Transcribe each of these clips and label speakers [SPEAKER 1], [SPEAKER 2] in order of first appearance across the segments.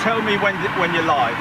[SPEAKER 1] tell me when you're live.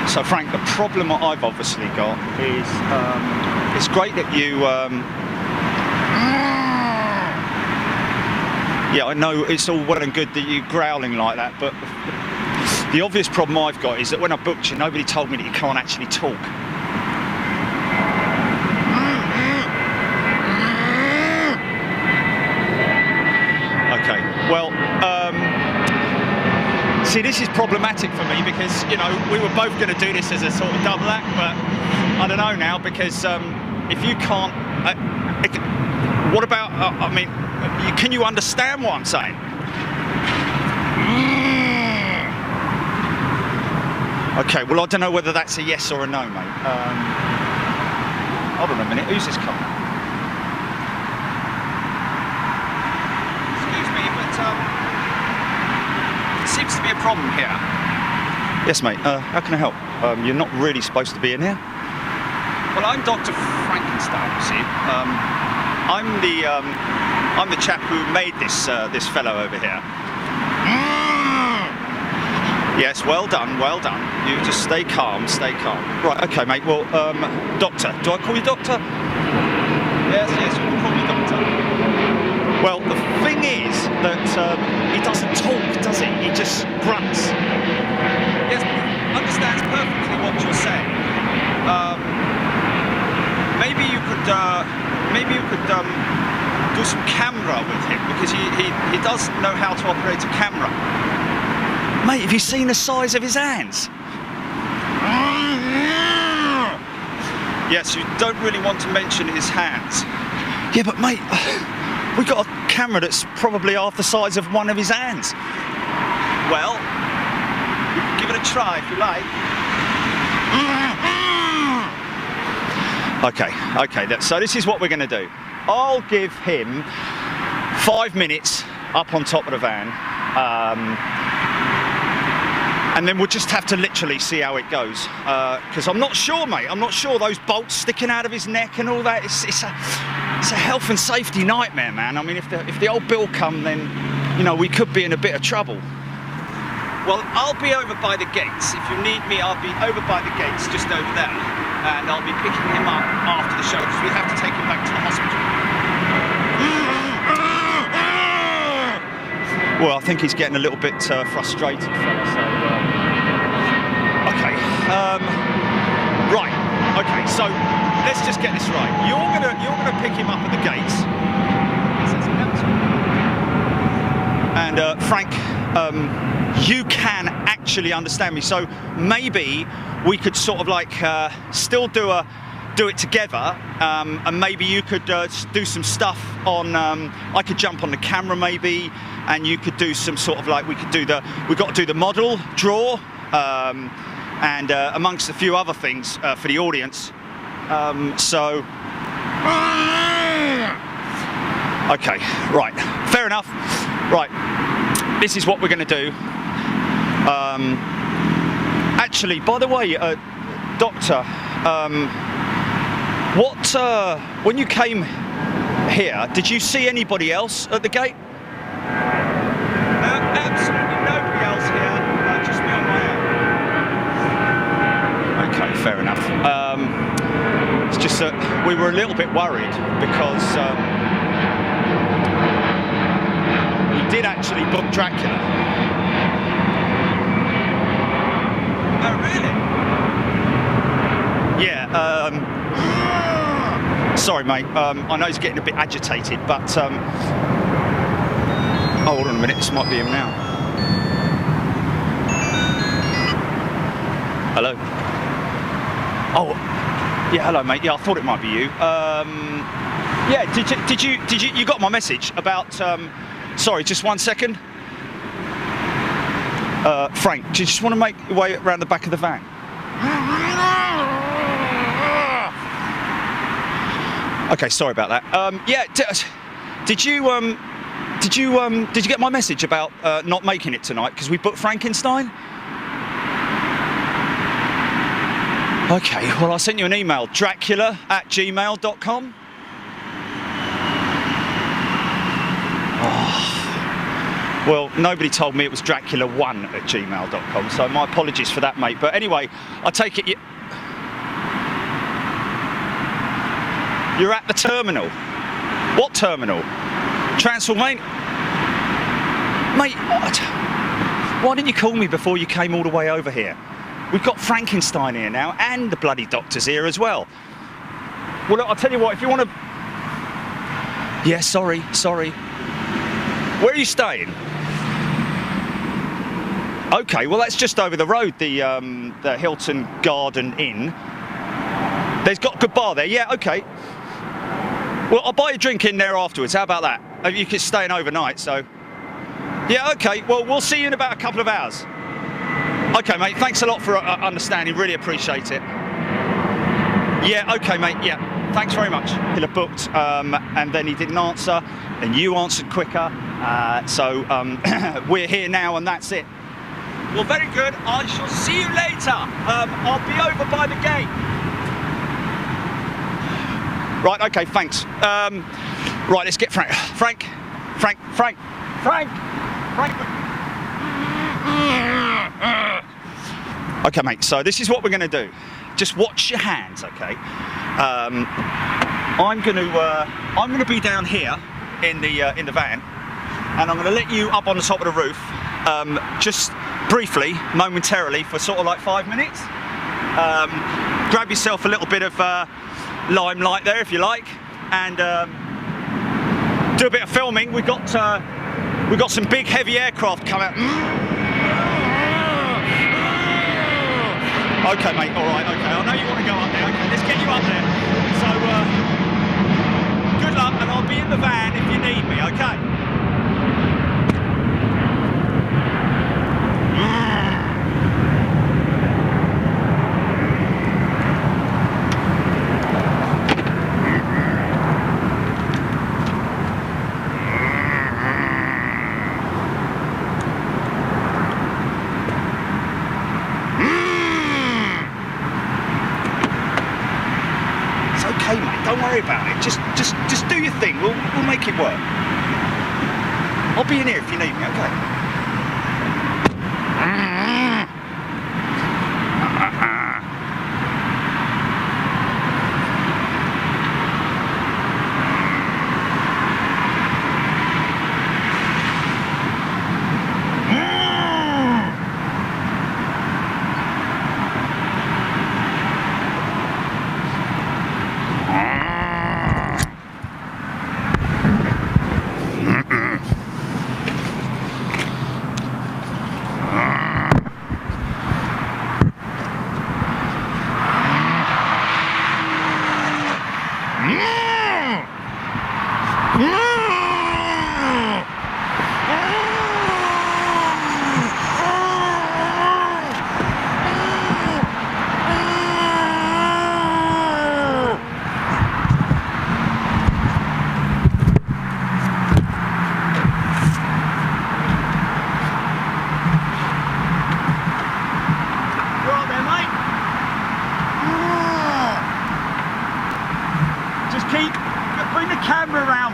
[SPEAKER 1] So Frank, the problem that I've obviously got is it's great that you yeah, I know it's all well and good that you growling like that, but the obvious problem I've got is that when I booked you, nobody told me that you can't actually talk. Okay, well, see, this is problematic for me because, you know, we were both going to do this as a sort of double act, but I don't know now because if you can't, what about, I mean, can you understand what I'm saying? Okay, well, I don't know whether that's a yes or a no, mate. Hold on a minute, who's this coming? Excuse me, but there seems to be a problem here. Yes, mate, how can I help? You're not really supposed to be in here.
[SPEAKER 2] Well, I'm Dr. Frankenstein, you see.
[SPEAKER 1] I'm the chap who made this fellow over here. Yes, well done, well done. You just stay calm, stay calm. Right, okay, mate. Well, doctor. Do I call you doctor?
[SPEAKER 2] Yes, you can call me Doctor.
[SPEAKER 1] Well, the thing is that he doesn't talk, does he? He just grunts.
[SPEAKER 2] Yes, he understands perfectly what you're saying. Maybe you could do some camera with him because he does know how to operate a camera.
[SPEAKER 1] Mate, have you seen the size of his hands? Yes, you don't really want to mention his hands. Yeah, but mate, we've got a camera that's probably half the size of one of his hands.
[SPEAKER 2] Well, you can give it a try if you like.
[SPEAKER 1] Okay, so this is what we're going to do. I'll give him 5 minutes up on top of the van. And then we'll just have to literally see how it goes. Because I'm not sure, mate. I'm not sure those bolts sticking out of his neck and all that. It's a health and safety nightmare, man. I mean, if the old bill come, then, you know, we could be in a bit of trouble.
[SPEAKER 2] Well, I'll be over by the gates. If you need me, I'll be over by the gates, just over there. And I'll be picking him up after the show, because we have to take him back to the hospital.
[SPEAKER 1] Well, I think he's getting a little bit frustrated, so So let's just get this right. You're gonna pick him up at the gates. And Frank, you can actually understand me. So maybe we could sort of like still do it together, and maybe you could do some stuff on. I could jump on the camera maybe, and you could do some sort of like we've got to do the model draw, and amongst a few other things for the audience. So okay, right, fair enough. Right, this is what we're going to do. Actually, by the way, Doctor, when you came here, did you see anybody else at the gate?
[SPEAKER 2] Absolutely nobody else here, just me on my own.
[SPEAKER 1] Okay, fair enough. It's just that we were a little bit worried because we did actually book Dracula.
[SPEAKER 2] Oh, really?
[SPEAKER 1] Yeah. Sorry, mate. I know he's getting a bit agitated, but oh, hold on a minute. This might be him now. Hello. Oh, yeah. Hello, mate. Yeah, I thought it might be you. Yeah. Did you got my message about? Sorry, just 1 second. Frank, do you just want to make your way around the back of the van? Okay, sorry about that. Yeah, did you get my message about not making it tonight because we booked Frankenstein? Okay, well I sent you an email, dracula@gmail.com. Well, nobody told me it was Dracula1@gmail.com, so my apologies for that, mate. But anyway, I take it you're at the terminal. What terminal? Transylvania? Mate, why didn't you call me before you came all the way over here? We've got Frankenstein here now, and the bloody doctor's here as well. Well, look, I'll tell you what, if you want to... Yeah, sorry. Where are you staying? Okay, well that's just over the road, the Hilton Garden Inn. There's got a good bar there, yeah, okay. Well, I'll buy you a drink in there afterwards, how about that? You could stay in overnight, so... Yeah, okay, well we'll see you in about a couple of hours. Okay, mate, thanks a lot for understanding, really appreciate it. Yeah, okay, mate, yeah, thanks very much. He'll have booked, and then he didn't answer, and you answered quicker, so we're here now and that's it.
[SPEAKER 2] Well, very good. I shall see you later. I'll be over by the gate.
[SPEAKER 1] Right, okay, thanks. Right, let's get Frank. Frank. Okay, mate, so this is what we're going to do. Just watch your hands, okay? I'm going to be down here in the van, and I'm going to let you up on the top of the roof, just briefly, momentarily, for sort of like 5 minutes. Grab yourself a little bit of limelight there, if you like, and do a bit of filming. We've got some big heavy aircraft coming out. Okay, mate. All right. Okay. I know you want to go up there. Okay, let's get you up there. So, good luck, and I'll be in the van if you need me. Okay. Don't worry about it. Just do your thing. We'll make it work. I'll be in here if you need me. Okay.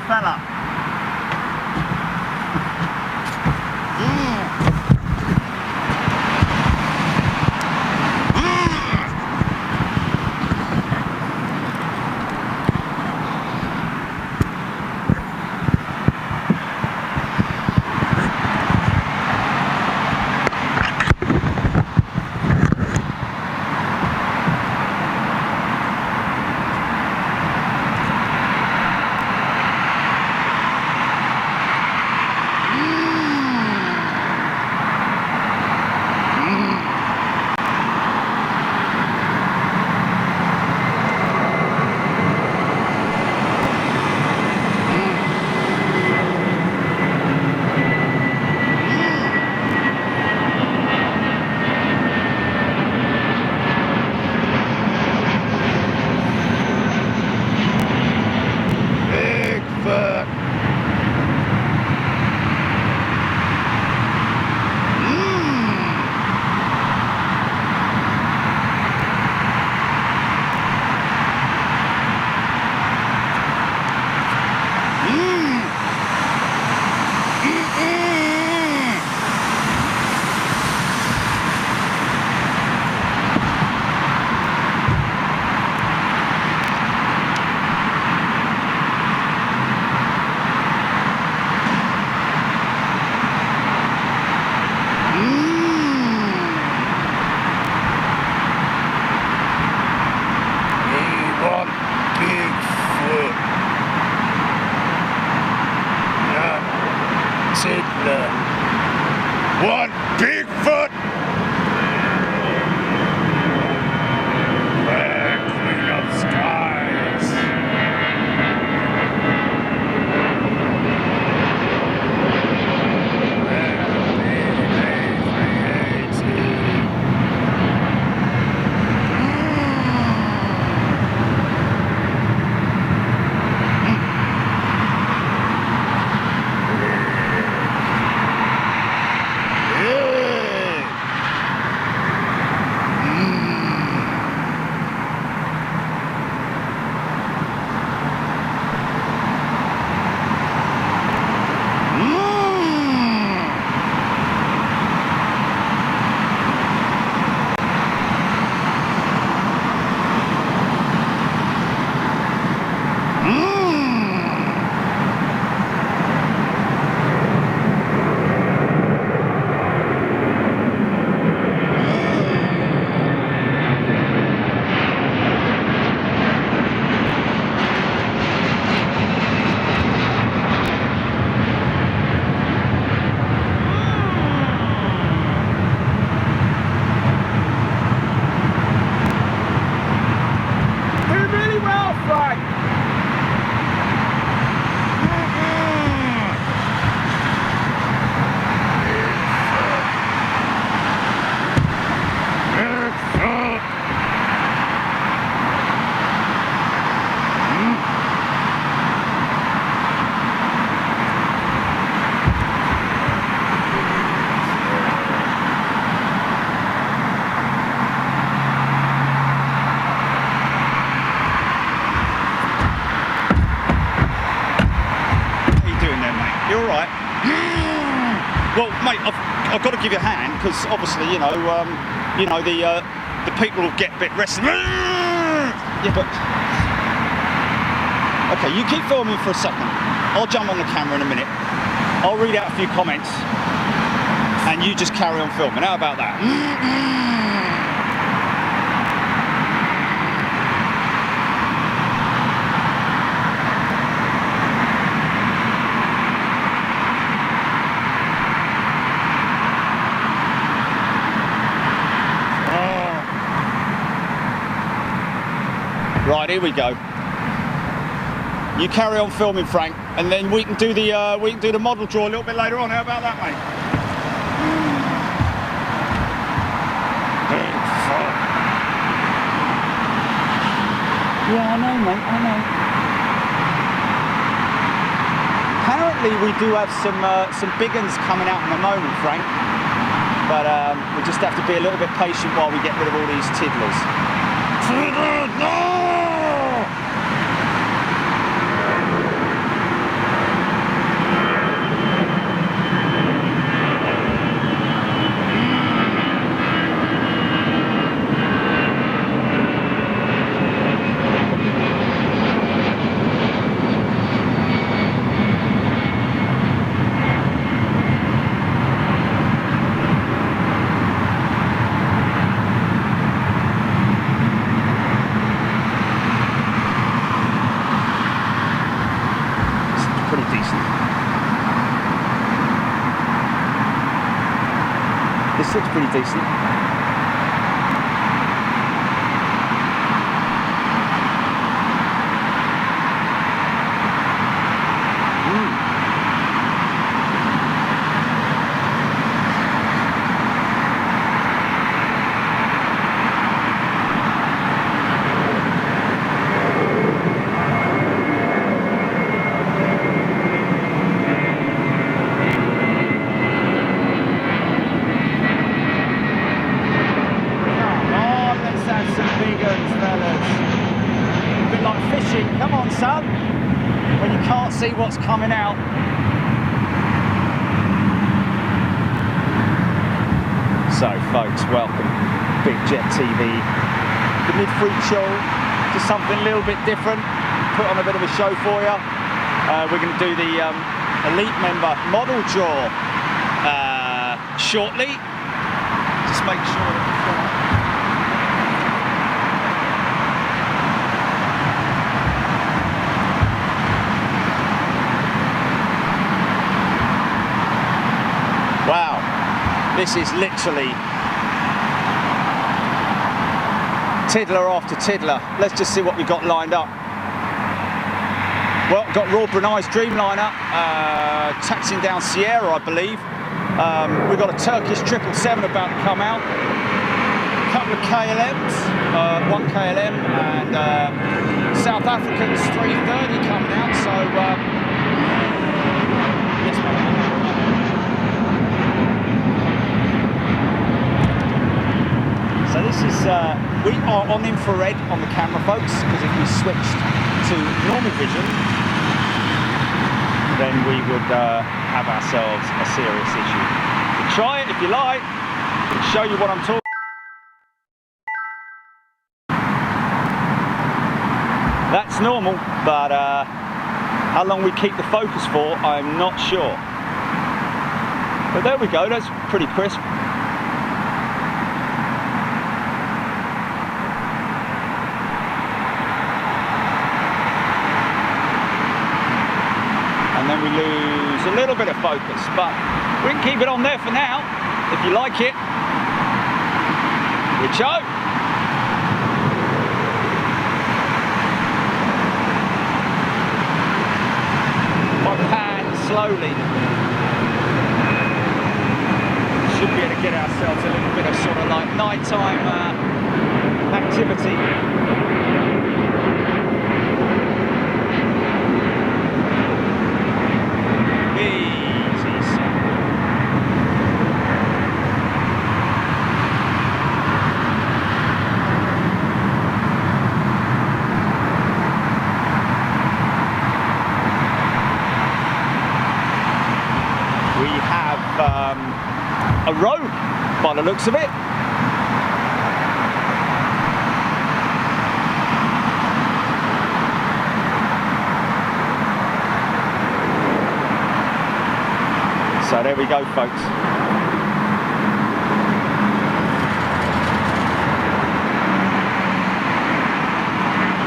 [SPEAKER 1] fella.
[SPEAKER 3] One Bigfoot! Queen of skies!
[SPEAKER 1] Well, mate, I've got to give you a hand because obviously, the people will get a bit restless. Yeah, but okay, you keep filming for a second. I'll jump on the camera in a minute. I'll read out a few comments, and you just carry on filming. How about that? Right, here we go. You carry on filming, Frank, and then we can do the model draw a little bit later on. How about that, mate? Yeah, I know, mate. I know. Apparently, we do have some big uns coming out in a moment, Frank. But we just have to be a little bit patient while we get rid of all these tiddlers. No! pretty decent. Come on, son, when you can't see what's coming out. So, folks, welcome, Big Jet TV, the mid-freak show, just something a little bit different, put on a bit of a show for you. We're going to do the elite member model draw shortly. Just make sure that we've got wow, this is literally tiddler after tiddler. Let's just see what we've got lined up. Well, got Raw Brunei's Dreamliner, taxiing down Sierra, I believe. We've got a Turkish 777 about to come out. A couple of KLMs, one KLM and South African's 330 coming out. So, yes, mate. So this is, we are on infrared on the camera, folks, because if we switched to normal vision, then we would have ourselves a serious issue. We'll try it if you like, we'll show you what I'm talking about. That's normal, but how long we keep the focus for, I'm not sure. But there we go, that's pretty crisp. And then we lose a little bit of focus, but we can keep it on there for now, if you like it. Good show. If I pan slowly, should be able to get ourselves a little bit of sort of like nighttime activity. A road by the looks of it. So there we go, folks.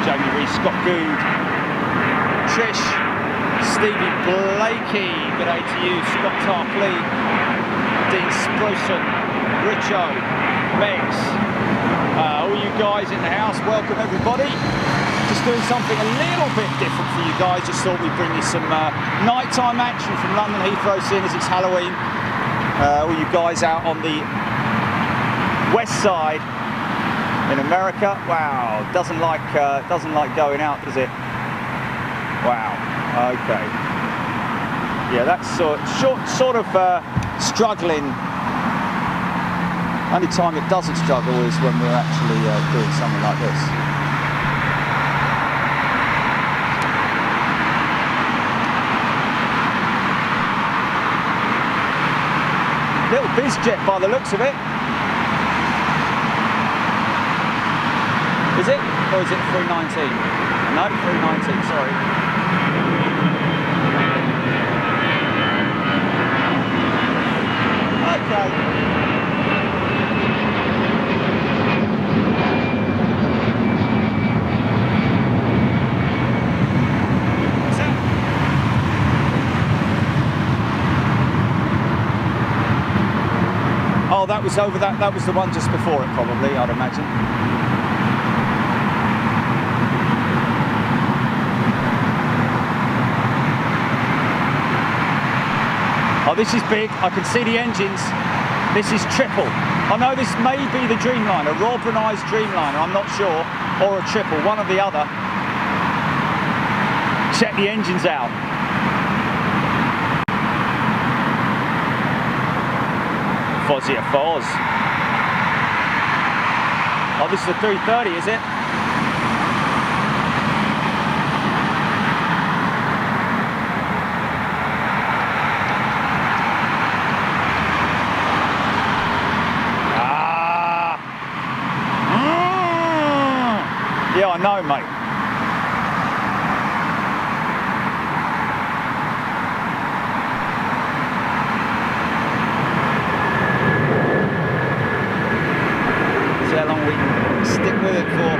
[SPEAKER 1] Jamie Reese, Scott Good, Trish, Stevie Blakey, good day to you, Scott Tarpley, Dean Sproson, Richo, Megs, all you guys in the house, welcome everybody. Just doing something a little bit different for you guys. Just thought we'd bring you some nighttime action from London Heathrow, seeing as it's Halloween. All you guys out on the west side in America. Wow, doesn't like going out, does it? Wow. Okay. Yeah, that's sort of struggling. Only time it doesn't struggle is when we're actually doing something like this. Little biz jet by the looks of it. Is it? Or is it 319? No, 319, sorry. Okay. Oh, that was over that. That was the one just before it, probably, I'd imagine. Oh, this is big. I can see the engines. This is triple. I know this may be the Dreamliner, Royal Brunei's Dreamliner. I'm not sure, or a triple, one or the other. Check the engines out. Fozzy a Foz. Oh, this is a 330, is it? Yeah, I know, mate. See how long we can stick with it for.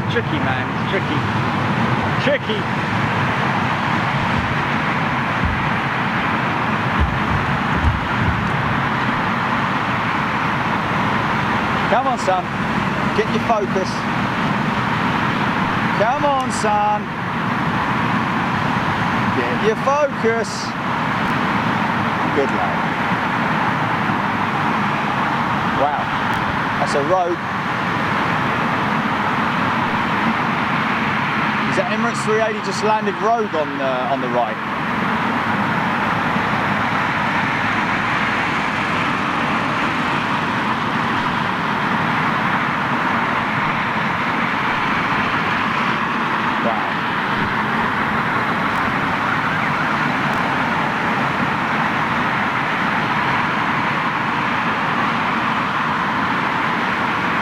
[SPEAKER 1] Tricky, man, it's tricky. Tricky. Come on, son. Get your focus. Come on, son. Get your focus. Good lad. Wow. That's a road. Is that Emirates 380 just landed rogue on the right? Wow.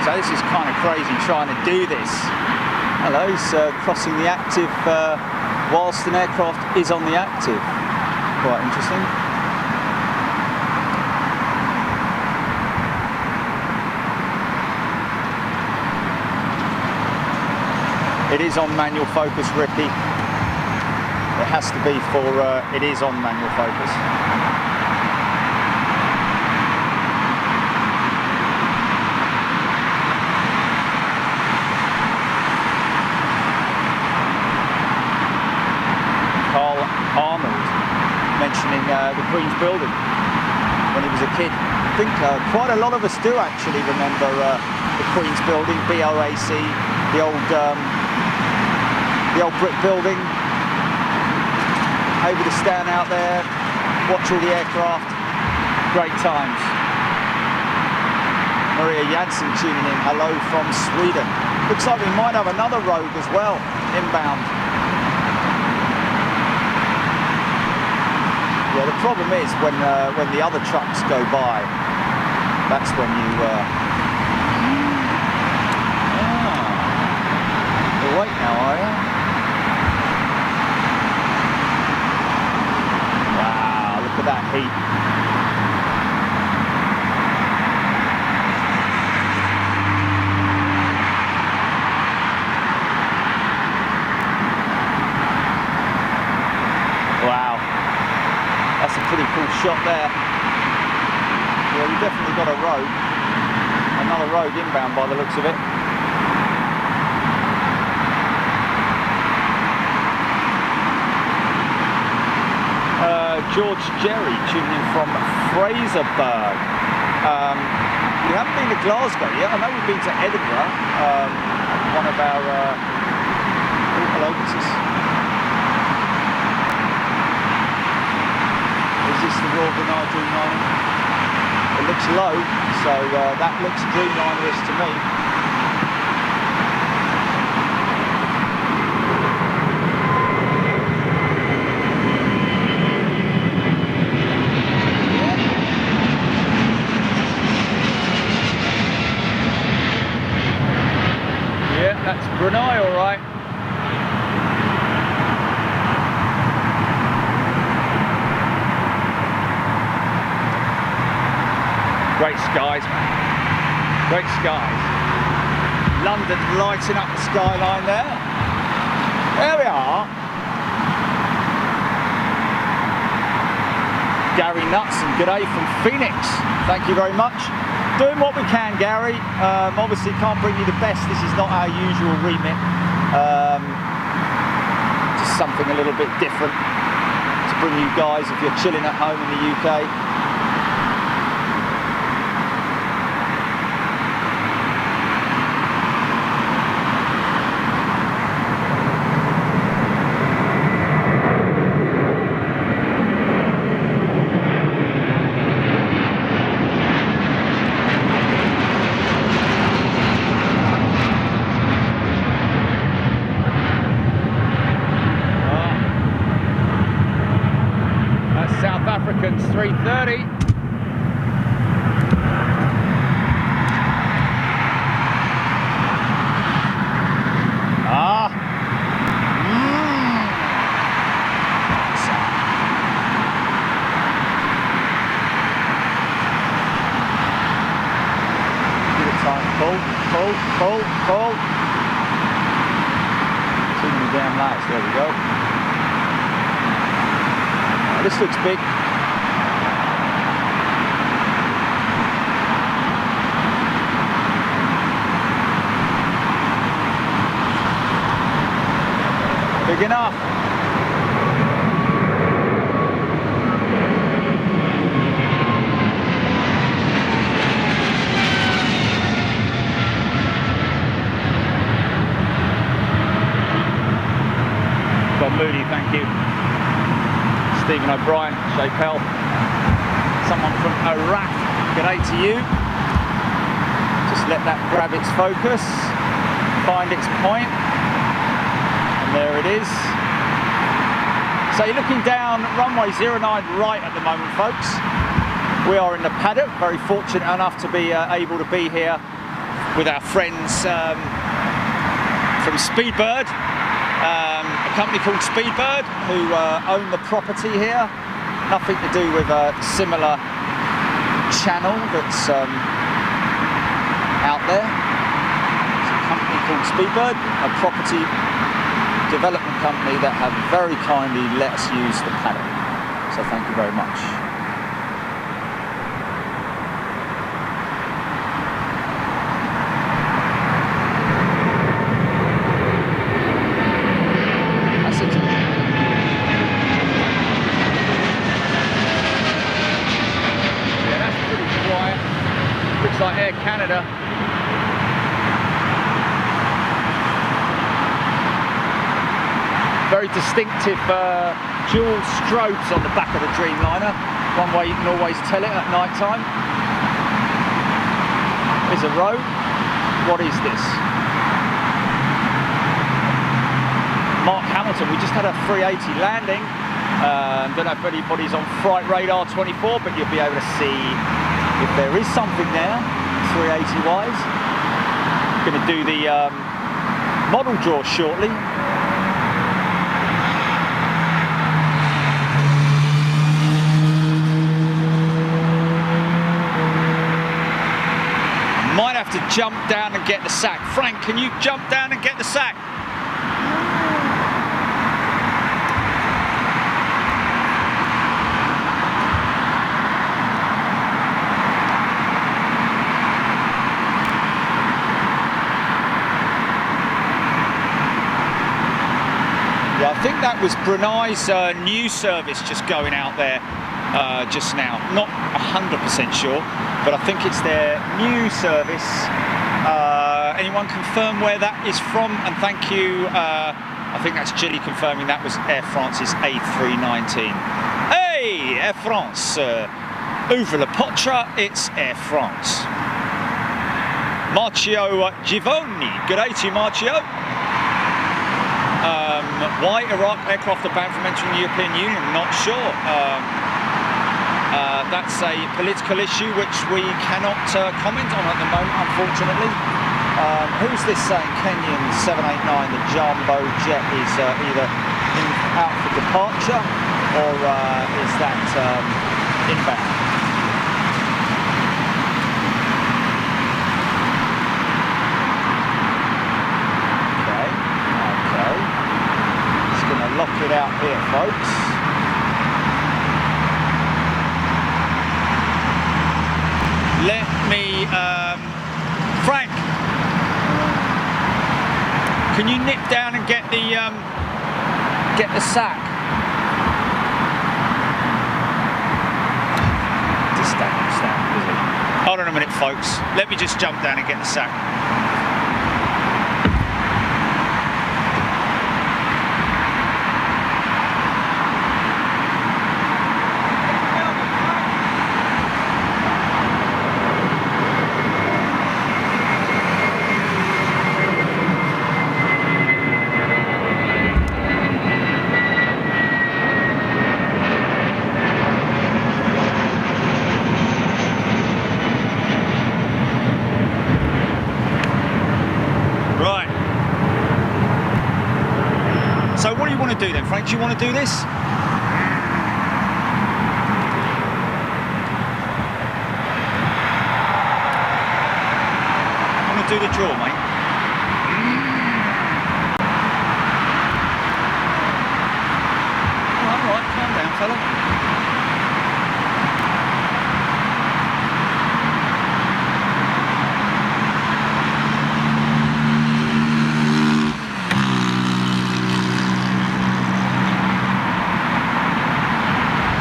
[SPEAKER 1] So this is kind of crazy trying to do this. Hello, he's crossing the active whilst an aircraft is on the active. Quite interesting. It is on manual focus, Ricky. It has to be for, it is on manual focus. Mentioning the Queen's Building when he was a kid. I think quite a lot of us do actually remember the Queen's Building, BOAC, the old brick building. Able to stand out there, watch all the aircraft. Great times. Maria Janssen tuning in. Hello from Sweden. Looks like we might have another rogue as well, inbound. Yeah, the problem is when the other trucks go by, that's when you. You're awake now, are you? Wow, look at that heat. Wow. That's a pretty cool shot there. Yeah, we definitely got a rogue. Another rogue inbound by the looks of it. George Jerry tuning in from Fraserburgh. We haven't been to Glasgow yet. I know we've been to Edinburgh. One of our... oh, hello, what's this? Is this the Royal Brunei Dreamliner? It looks low, so that looks Dreamliner-ish to me. Yeah, that's Brunei, all right. Great skies, man. Great skies. London lighting up the skyline there. There we are. Gary Nuts and g'day from Phoenix. Thank you very much. Doing what we can, Gary. Obviously can't bring you the best. This is not our usual remit. Just something a little bit different to bring you guys if you're chilling at home in the UK. South Africans 330. Give it time. Pull. Too many damn lights. There we go. This looks big. Big enough. Bob Moody, thank you. Stephen O'Brien, Shay Pell, someone from Iraq, g'day to you. Just let that grab its focus, find its point, and there it is. So you're looking down runway 09 right at the moment, folks. We are in the paddock, very fortunate enough to be able to be here with our friends from Speedbird. A company called Speedbird who own the property here. Nothing to do with a similar channel that's out there. It's a company called Speedbird, a property development company that have very kindly let us use the paddock. So thank you very much. Like Air Canada. Very distinctive dual strobes on the back of the Dreamliner. One way you can always tell it at night time. Here's a row. What is this? Mark Hamilton. We just had a 380 landing. Don't know if anybody's on Flight Radar 24, but you'll be able to see if there is something there, 380 wise. Going to do the model draw shortly. Might have to jump down and get the sack. Frank, can you jump down and get the sack? I think that was Brunei's new service just going out there just now. Not 100% sure, but I think it's their new service. Anyone confirm where that is from? And thank you. I think that's Gilly confirming that was Air France's A319. Hey, Air France. Ouvre le potre, it's Air France. Marcio Givoni. Good day to you, Marcio. Why Iraq aircraft are banned from entering the European Union? Not sure. That's a political issue which we cannot comment on at the moment, unfortunately. Who's this saying? Kenyan 789, the Jumbo jet is either out for departure or is that inbound? here, folks. Let me, Frank, can you nip down and get the sack? Just stand, is it? Hold on a minute, folks. Let me just jump down and get the sack. So what do you want to do then, Frank? Do you want to do this? I want to do the draw, mate. All right, calm down, fella.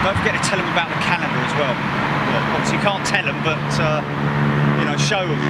[SPEAKER 1] Don't forget to tell them about the calendar as well. Well, obviously you can't tell them, but you know, show them.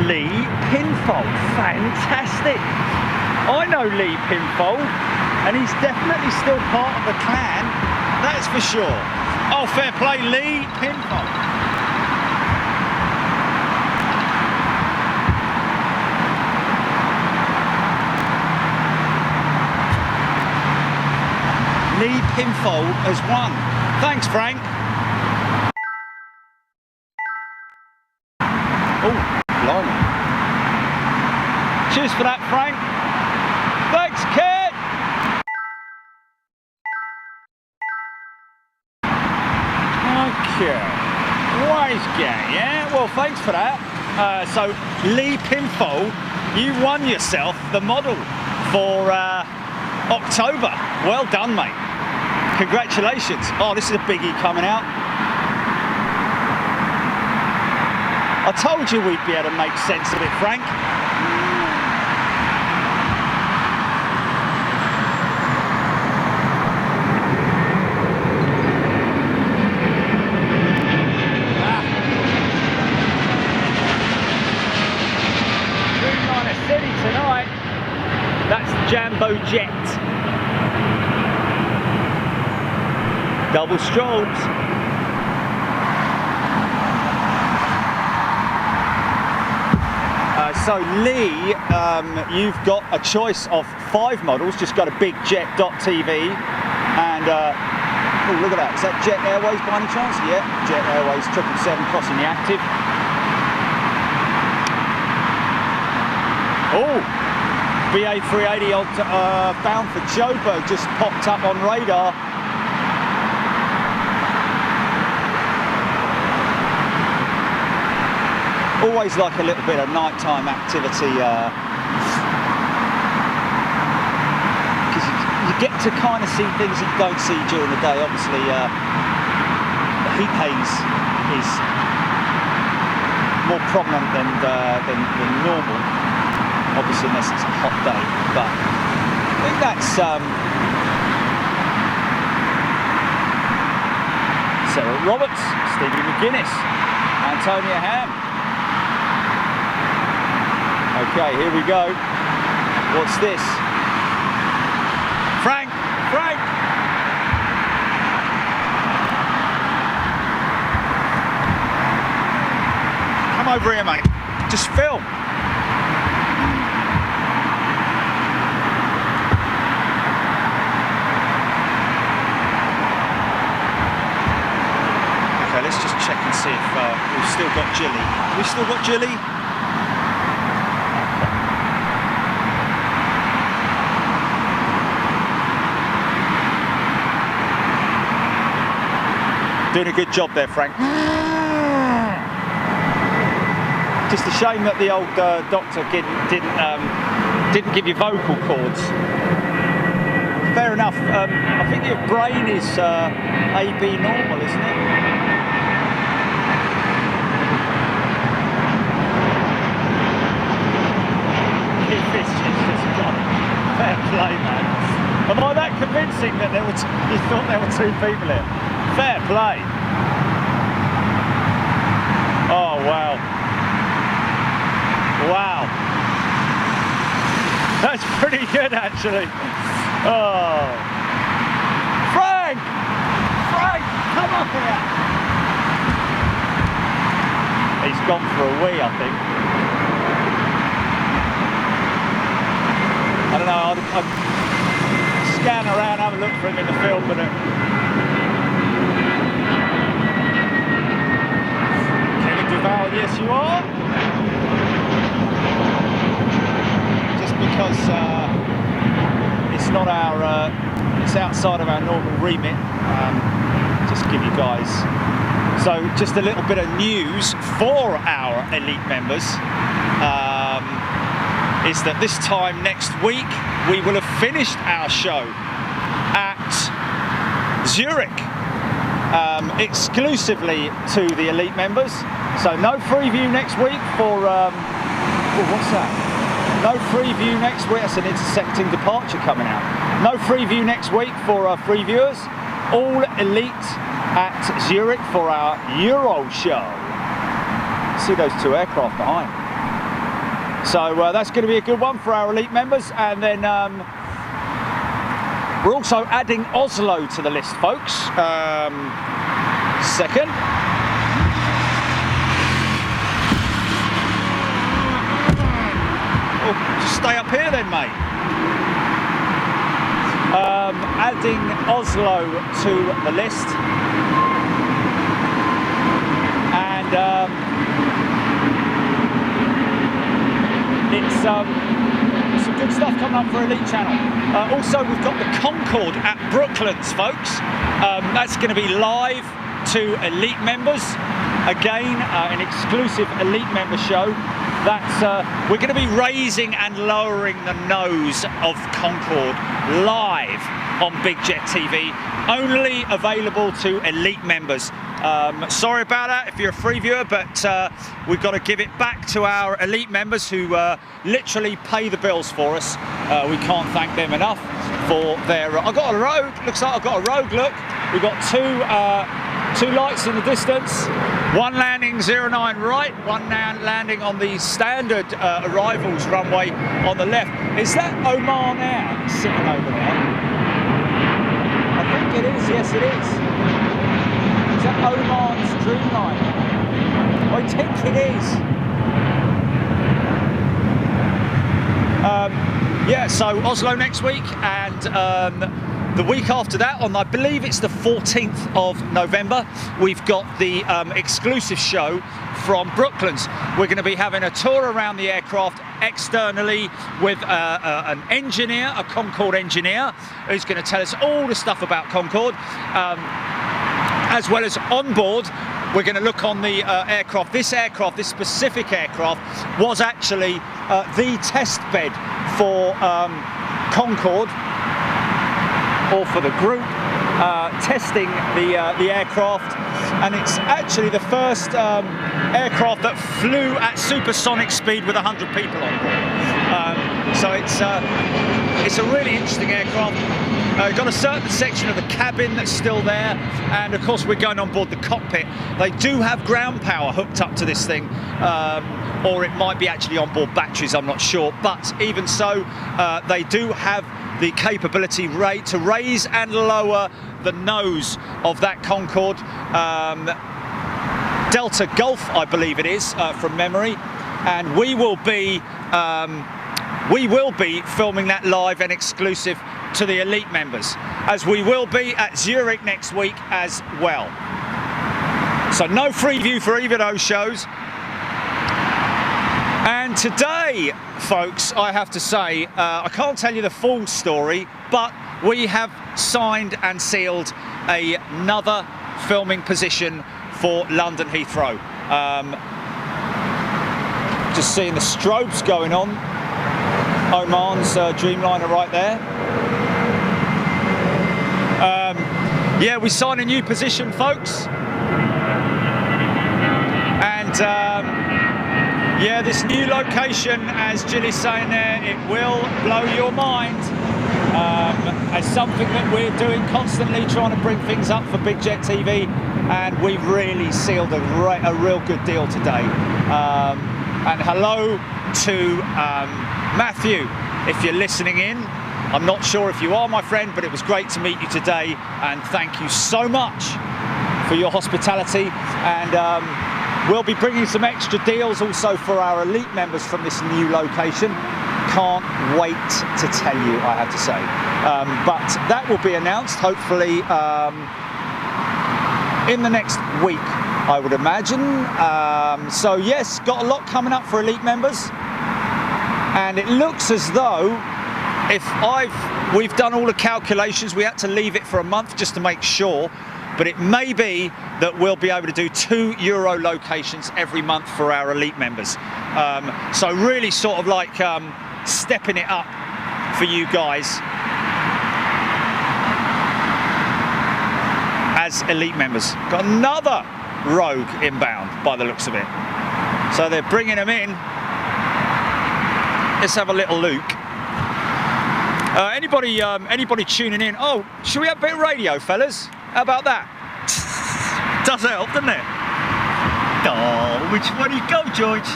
[SPEAKER 1] Lee Pinfold, fantastic. I know Lee Pinfold, and he's definitely still part of the clan, that's for sure. Oh, fair play, Lee Pinfold. Pinfold has won. Thanks, Frank. Oh, blimey. Cheers for that, Frank. Thanks, kid. Okay. Wise guy, yeah? Well, thanks for that. So, Lee Pinfold, you won yourself the model for October. Well done, mate. Congratulations. Oh, this is a biggie coming out. I told you we'd be able to make sense of it, Frank. Dreamliner City tonight. That's Jambo Jet. Double strobes. So Lee, you've got a choice of 5 models. Just go to bigjet.tv and oh, look at that. Is that Jet Airways by any chance? Yeah, Jet Airways 777 crossing the active. Oh, BA 380 bound for Joburg just popped up on radar. Always like a little bit of nighttime activity because you get to kind of see things that you don't see during the day. Obviously, the heat haze is more prominent than normal. Obviously, unless it's a hot day. But I think that's Sarah Roberts, Stevie McGuinness, Antonia Ham. Okay, here we go. What's this? Frank! Frank! Come over here, mate. Just film. Okay, let's just check and see if we've still got Jilly. We've still got Jilly? Doing a good job there, Frank. Just a shame that the old doctor didn't give you vocal cords. Fair enough. I think your brain is AB normal, isn't it? Fair play, man. Am I that convincing that you thought there were 2 people here? Fair play. Oh, wow. Wow. That's pretty good, actually. Oh. Frank! Frank, come up here. He's gone for a wee, I think. I don't know, I'd scan around, have a look for him in the film, but Duval, yes you are. Just because it's not our, it's outside of our normal remit. Just give you guys. So just a little bit of news for our elite members. Is that this time next week we will have finished our show at Zurich, exclusively to the elite members. So no Freeview next week for oh, what's that? No Freeview next week. That's an intersecting departure coming out. No Freeview next week for our Freeviewers. All elite at Zurich for our Euro show. See those 2 aircraft behind. So that's going to be a good one for our elite members, and then we're also adding Oslo to the list, folks. Second. Oh, just stay up here then, mate. Adding Oslo to the list. And it's some good stuff coming up for Elite Channel. Also, we've got the Concorde at Brooklands, folks. That's going to be live to Elite members. Again, an exclusive Elite member show. That's we're going to be raising and lowering the nose of Concorde live on Big Jet TV, only available to Elite members. Sorry about that if you're a free viewer, but we've got to give it back to our Elite members who literally pay the bills for us. We can't thank them enough for their... I've got a rogue, looks like I've got a rogue look. We've got two lights in the distance, one landing 09 right, one now landing on the standard arrivals runway on the left. Is that Oman Air sitting over there? I think it is, yes it is. Is that Oman's Dreamliner? I think it is. Yeah, so Oslo next week, and the week after that, on I believe it's the 14th of November, we've got the exclusive show from Brooklands. We're going to be having a tour around the aircraft externally with an engineer, a Concorde engineer, who's going to tell us all the stuff about Concorde, as well as on board. We're going to look on the aircraft. This specific aircraft, was actually the test bed for Concorde, or for the group, testing the aircraft, and it's actually the first aircraft that flew at supersonic speed with 100 people on board. So it's a really interesting aircraft. Got a certain section of the cabin that's still there, and of course we're going on board the cockpit. They do have ground power hooked up to this thing, or it might be actually on board batteries, I'm not sure, but even so, they do have the capability to raise and lower the nose of that Concorde. Delta Gulf, I believe it is, from memory, and we will be filming that live and exclusive to the Elite members, as we will be at Zurich next week as well. So no Freeview for either of those shows. And today, folks, I have to say, I can't tell you the full story, but we have signed and sealed another filming position for London Heathrow. Just seeing the strobes going on. Oman's Dreamliner right there. Yeah, we signed a new position, folks. And yeah, this new location, as Jill is saying there, it will blow your mind. As something that we're doing constantly, trying to bring things up for Big Jet TV, and we've really sealed a real good deal today. And hello to Matthew, if you're listening in. I'm not sure if you are, my friend, but it was great to meet you today, and thank you so much for your hospitality. And we'll be bringing some extra deals also for our Elite members from this new location. Can't wait to tell you, I have to say. But that will be announced hopefully in the next week, I would imagine. So yes, got a lot coming up for Elite members, and it looks as though we've done all the calculations. We had to leave it for a month just to make sure, but it may be that we'll be able to do 2 Euro locations every month for our Elite members. So really sort of like stepping it up for you guys as Elite members. Got another Rogue inbound by the looks of it. So they're bringing them in. Let's have a little look. Anybody tuning in? Oh, should we have a bit of radio, fellas? How about that? Does help, doesn't it? Oh, which one do you go, George?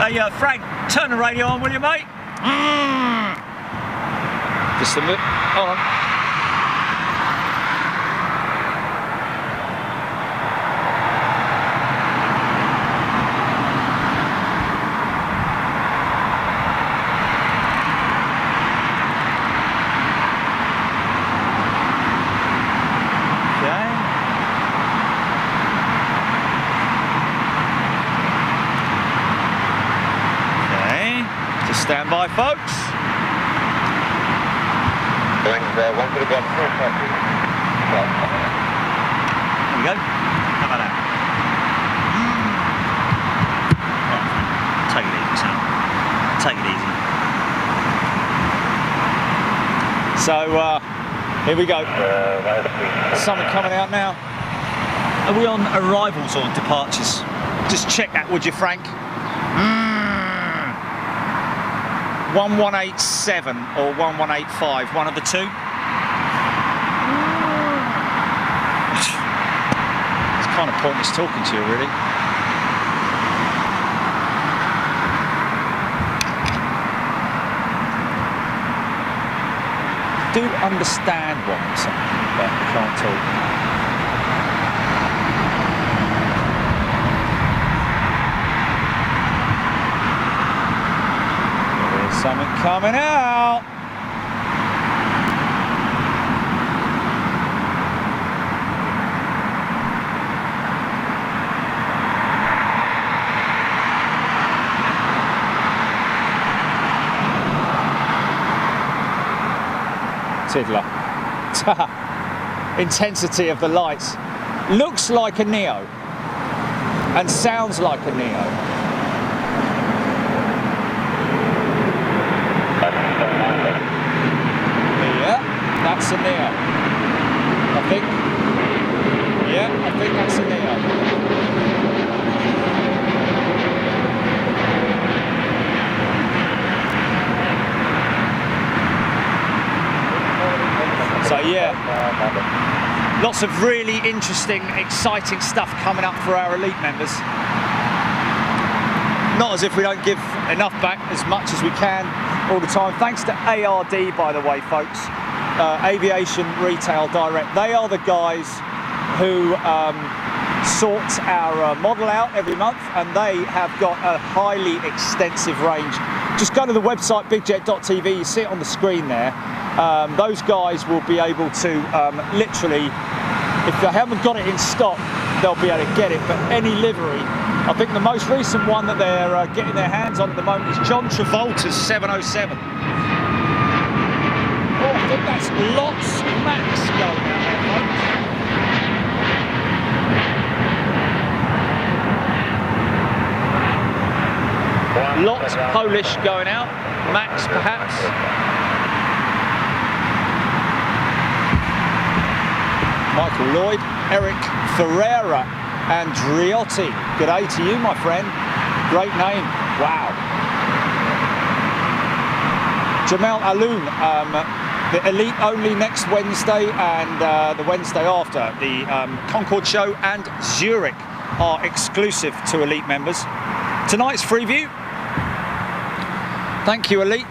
[SPEAKER 1] Hey, Frank, turn the radio on, will you, mate? Just a minute. Hold on. Bye, folks.
[SPEAKER 4] One to the gun, full copy.
[SPEAKER 1] There we go. How about that? Take it easy, Sam. Take it easy. So, here we go. Something coming out now. Are we on arrivals or departures? Just check that, would you, Frank? 1187 or 1185, one of the two. It's kind of pointless talking to you, really. Do understand what I'm saying, but I can't talk. Something coming out. Tiddler. Intensity of the lights. Looks like a Neo and sounds like a Neo. That's a Neo, I think. Yeah, I think that's a Neo. So yeah, lots of really interesting, exciting stuff coming up for our elite members. Not as if we don't give enough back, as much as we can all the time. Thanks to ARD, by the way, folks. Aviation Retail Direct. They are the guys who sort our model out every month, and they have got a highly extensive range. Just go to the website bigjet.tv, you see it on the screen there. Those guys will be able to literally, if they haven't got it in stock, they'll be able to get it, but any livery. I think the most recent one that they're getting their hands on at the moment is John Travolta's 707. I think that's lots Max going out there, folks. Lots Polish going out, Max perhaps. Michael Lloyd, Eric Ferreira, Andriotti. Good day to you, my friend. Great name. Wow. Jamel Aloun. The Elite only next Wednesday and the Wednesday after. The Concord show and Zurich are exclusive to Elite members. Tonight's Freeview. Thank you, Elite.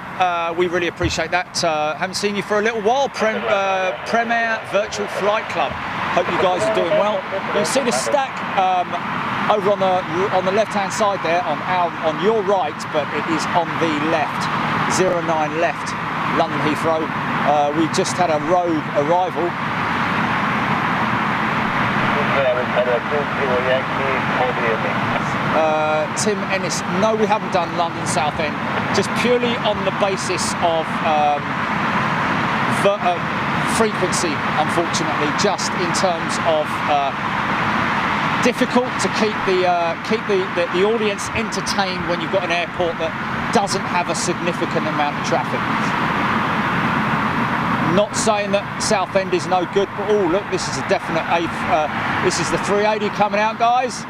[SPEAKER 1] We really appreciate that. Haven't seen you for a little while. Premier Virtual Flight Club. Hope you guys are doing well. You can see the stack over on the left-hand side there, on your right, but it is on the left. 09 left, London Heathrow. We just had a rogue arrival. Tim Ennis, no, we haven't done London Southend, just purely on the basis of frequency, unfortunately, just in terms of difficult to keep the audience entertained when you've got an airport that doesn't have a significant amount of traffic. Not saying that Southend is no good, but oh look, this is a definite this is the 380 coming out, guys.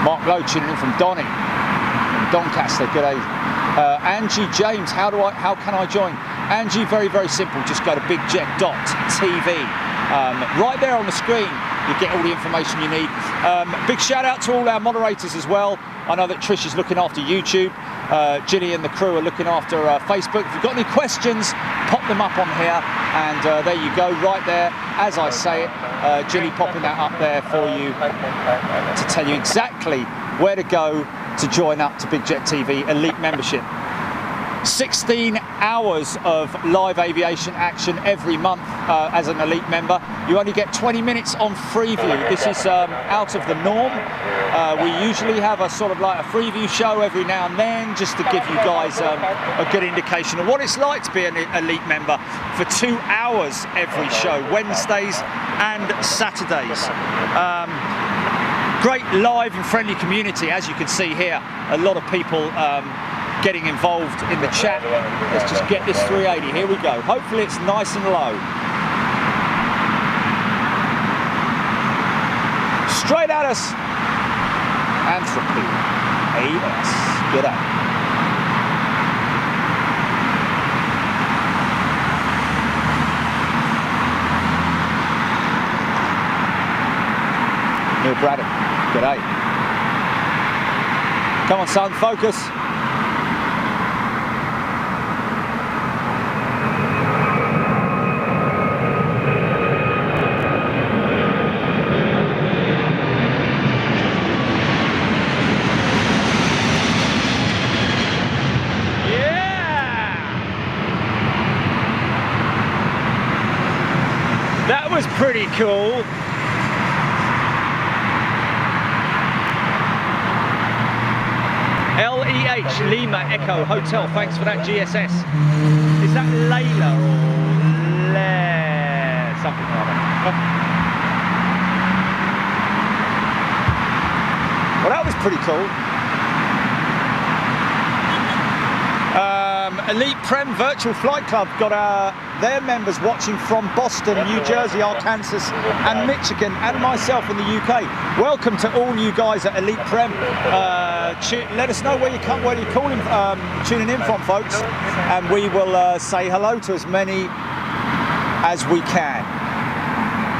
[SPEAKER 1] Mark Lowe tuning in from Donny, Doncaster. Good day. Angie James, how can I join? Angie, very, very simple. Just go to bigjet.tv. Right there on the screen, you get all the information you need. Big shout out to all our moderators as well. I know that Trish is looking after YouTube. Ginny and the crew are looking after Facebook. If you've got any questions, pop them up on here. And there you go, right there, as I say it. Ginny popping that up there for you to tell you exactly where to go to join up to Big Jet TV Elite membership. 16 hours of live aviation action every month as an elite member. You only get 20 minutes on Freeview. This is out of the norm. We usually have a sort of like a Freeview show every now and then, just to give you guys a good indication of what it's like to be an elite member for 2 hours every show, Wednesdays and Saturdays. Great live and friendly community, as you can see here. A lot of people getting involved in the chat. Let's just get this 380. Here we go. Hopefully it's nice and low. Straight at us. Anthropy. AS. G'day. Neil Braddock. G'day. Come on, son, focus. That was pretty cool. LEH Lima Echo Hotel, thanks for that GSS. Is that Layla or something like that? Well, that was pretty cool. Elite Prem Virtual Flight Club got their members watching from Boston, New Jersey, Arkansas and Michigan, and myself in the UK. Welcome to all you guys at Elite Prem. Let us know where you're calling, tuning in from, folks, and we will say hello to as many as we can.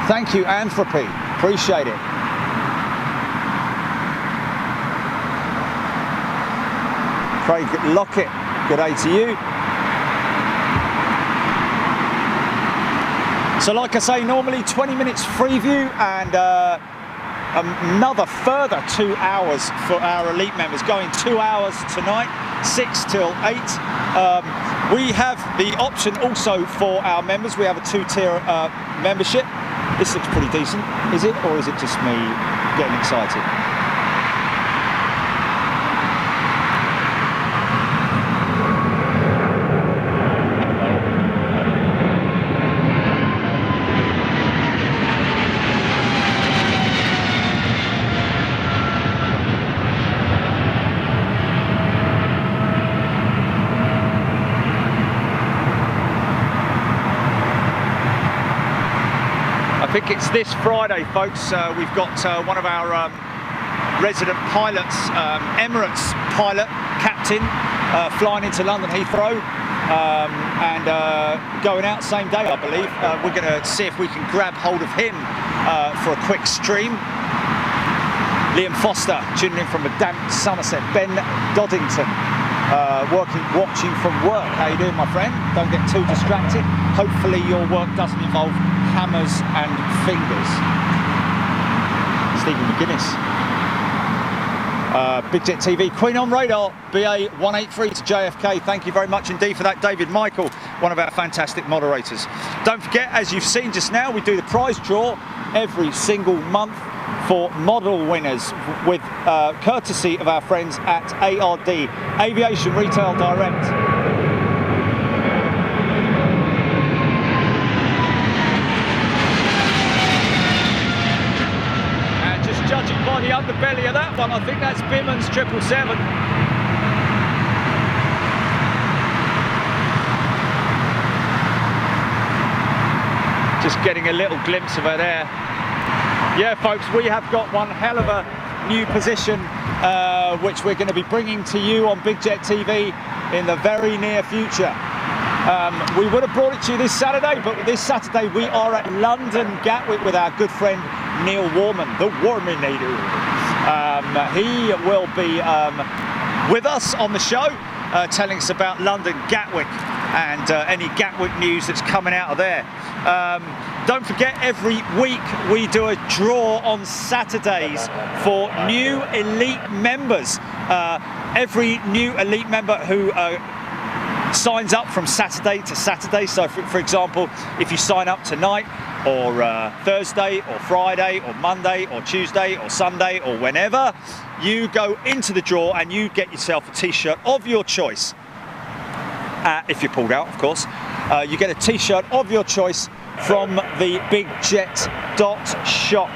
[SPEAKER 1] Thank you, Anthropy. Appreciate it. Craig Lockett, good day to you. So like I say, normally 20 minutes Freeview and another further 2 hours for our elite members, going 2 hours tonight, 6 till 8. We have the option also for our members. We have a 2-tier membership. This looks pretty decent, is it? Or is it just me getting excited? I think it's this Friday, folks. We've got one of our resident pilots, Emirates pilot, captain, flying into London Heathrow and going out same day, I believe. We're going to see if we can grab hold of him for a quick stream. Liam Foster tuning in from a damp Somerset. Ben Doddington watching from work. How you doing, my friend? Don't get too distracted. Hopefully your work doesn't involve hammers and fingers. Stephen McGuinness. Big Jet TV, Queen on Radar, BA 183 to JFK. Thank you very much indeed for that. David Michael, one of our fantastic moderators. Don't forget, as you've seen just now, we do the prize draw every single month for model winners with courtesy of our friends at ARD, Aviation Retail Direct. Judging by the underbelly of that one, I think that's Bimman's 777. Just getting a little glimpse of her there. Yeah, folks, we have got one hell of a new position which we're going to be bringing to you on Big Jet TV in the very near future. We would have brought it to you this Saturday, but this Saturday we are at London Gatwick with our good friend Neil Warman, the Warminator. He will be with us on the show, telling us about London Gatwick and any Gatwick news that's coming out of there. Don't forget, every week we do a draw on Saturdays for new elite members. Every new elite member who signs up from Saturday to Saturday. So for example, if you sign up tonight or Thursday or Friday or Monday or Tuesday or Sunday or whenever, you go into the draw and you get yourself a t-shirt of your choice. If you're pulled out, of course. You get a t-shirt of your choice from the BigJet.shop.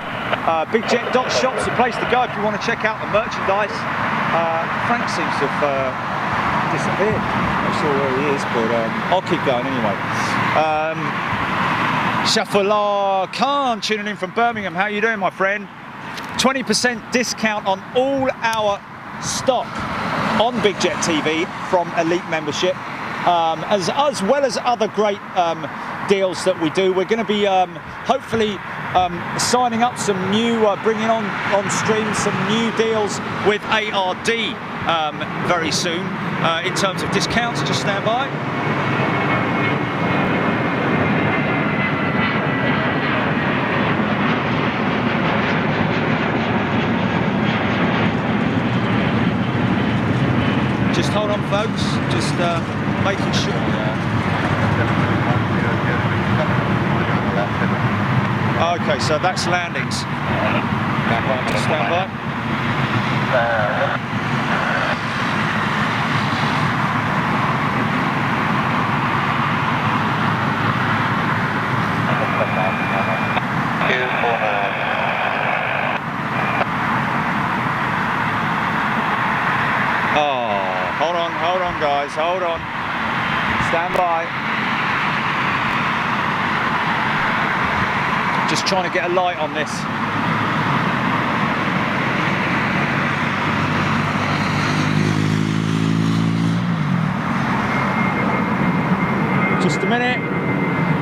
[SPEAKER 1] BigJet.shop's the place to go if you want to check out the merchandise. Frank seems to have disappeared. Not sure where he is, but I'll keep going anyway. Shafullah Khan tuning in from Birmingham. How you doing, my friend? 20% discount on all our stock on BigJet TV from Elite membership, as well as other great deals that we do. We're going to be hopefully signing up some new, bringing on stream some new deals with ARD very soon in terms of discounts. Just stand by. Just hold on, folks. Just making sure. Okay, so that's landings. Stand by. Oh, hold on, guys. Hold on. Stand by. Just trying to get a light on this. Just a minute.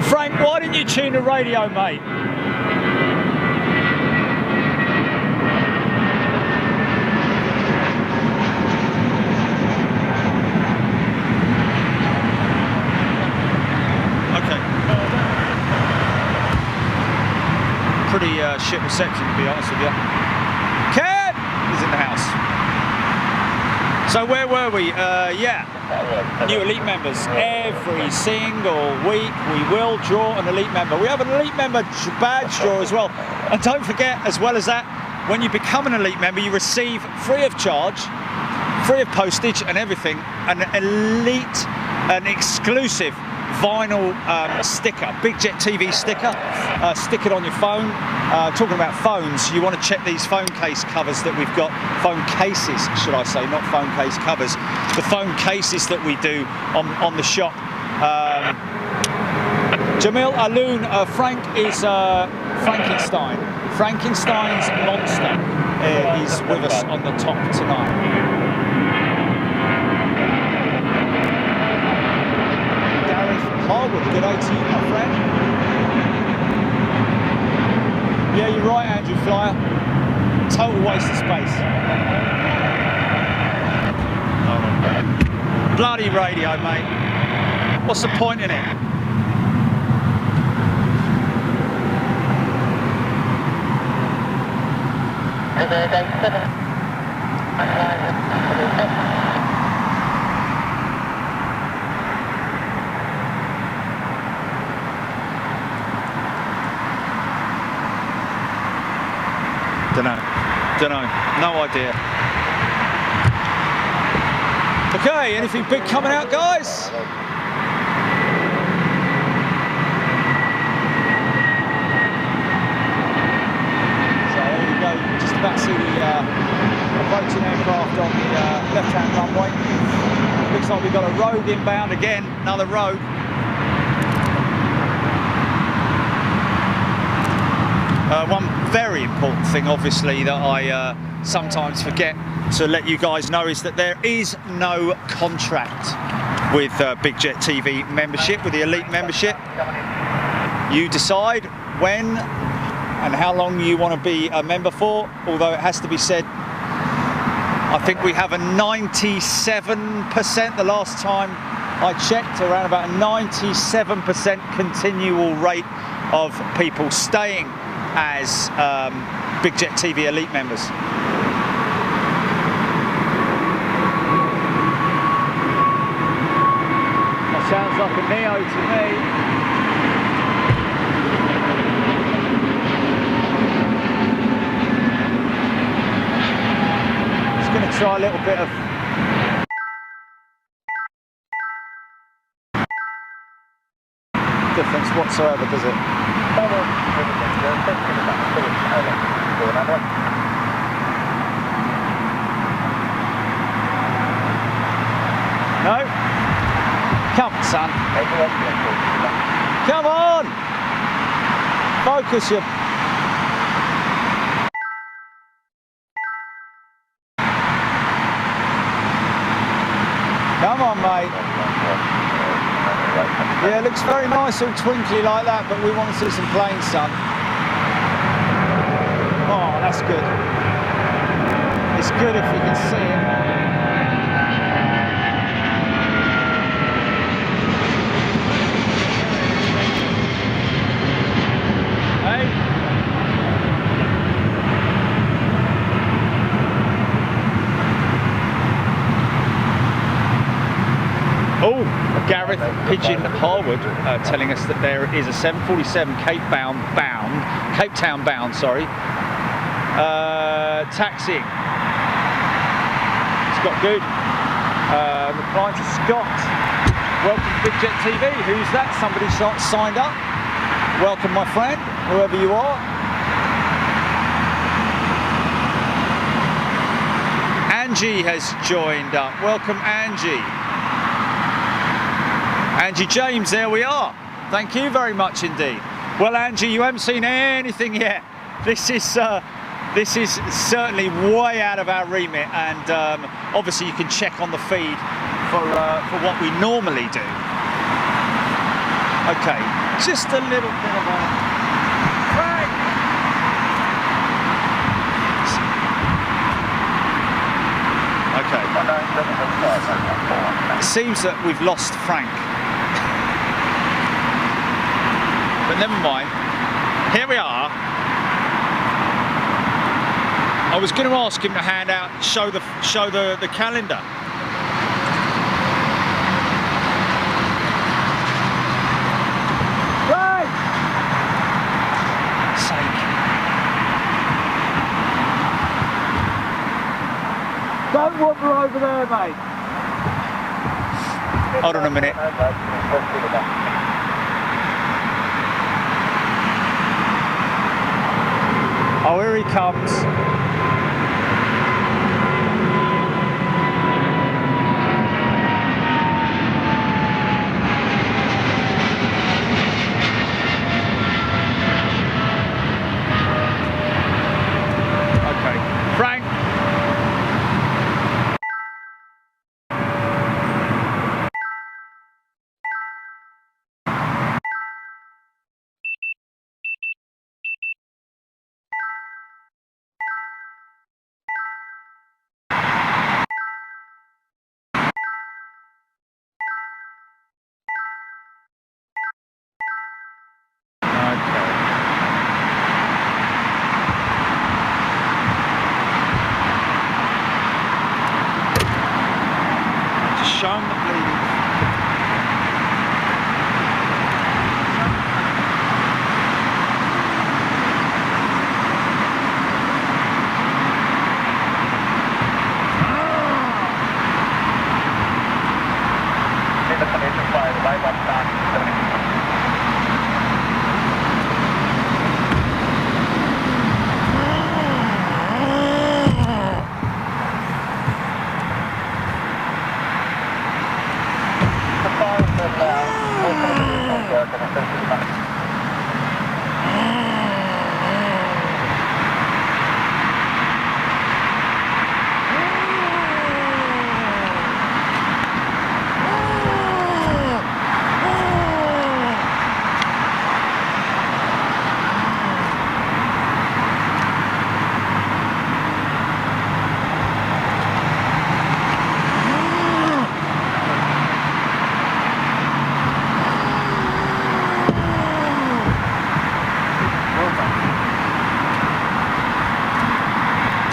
[SPEAKER 1] Frank, why didn't you tune the radio, mate? Pretty shit reception, to be honest with you. Ken is in the house. So where were we? Yeah, new Elite members. Every single week we will draw an Elite member. We have an Elite member badge draw as well. And don't forget, as well as that, when you become an Elite member, you receive free of charge, free of postage and everything, an Elite, an exclusive vinyl sticker, BigJet TV sticker. Stick it on your phone. Talking about phones, you want to check these phone case covers that we've got, phone cases should I say, not phone case covers, the phone cases that we do on the shop. Jamil Aloon, Frank is Frankenstein's monster is with us on the top tonight. Harwood, good day to you, my friend. Yeah, you're right, Andrew Flyer. Total waste of space. Bloody radio, mate. What's the point in it? Don't know, no idea. Okay, anything big coming out, guys? So there you go, just about see the approaching aircraft on the left-hand runway. Looks like we've got a rogue inbound again, another rogue. One very important thing, obviously, that I sometimes forget to let you guys know is that there is no contract with BigJet TV membership, with the Elite membership. You decide when and how long you want to be a member for, although it has to be said, I think we have a 97%, the last time I checked, around about a 97% continual rate of people staying as BigJet TV Elite members. Sounds like a Neo to me. Going to try a little bit of difference whatsoever, does it? No? Come on, son. Come on! Focus your... Come on, mate. Yeah, it looks very nice and twinkly like that, but we want to see some planes, son. Oh, that's good. It's good if you can see it. Hey. Oh, Gareth Pigeon Harwood telling us that there is a 747 Cape Town bound, taxiing. Scott Good. Replying to Scott. Welcome to Big Jet TV. Who's that? Somebody signed up. Welcome, my friend, whoever you are. Angie has joined up. Welcome, Angie. Angie James, there we are. Thank you very much indeed. Well, Angie, you haven't seen anything yet. This is certainly way out of our remit, and obviously you can check on the feed for what we normally do. Okay, just a little bit of a break. Okay. It seems that we've lost Frank. But never mind. Here we are. I was going to ask him to hand out, show the calendar. Right. Sake. Don't wander over there, mate. Hold on a minute. Oh, here he comes. Okay, Frank. Show him the bleeding.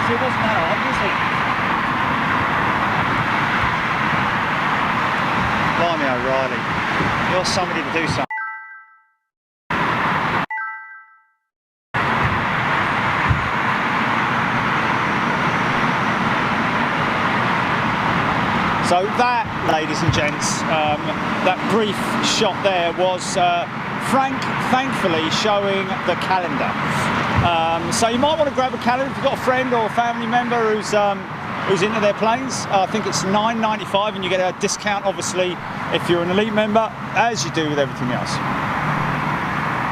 [SPEAKER 1] It wasn't that hard, was it? Blimey O'Reilly. You're somebody to do something. So that, ladies and gents, that brief shot there was Frank, thankfully, showing the calendar. So you might want to grab a calendar if you've got a friend or a family member who's into their planes. I think it's $9.95 and you get a discount, obviously, if you're an elite member, as you do with everything else.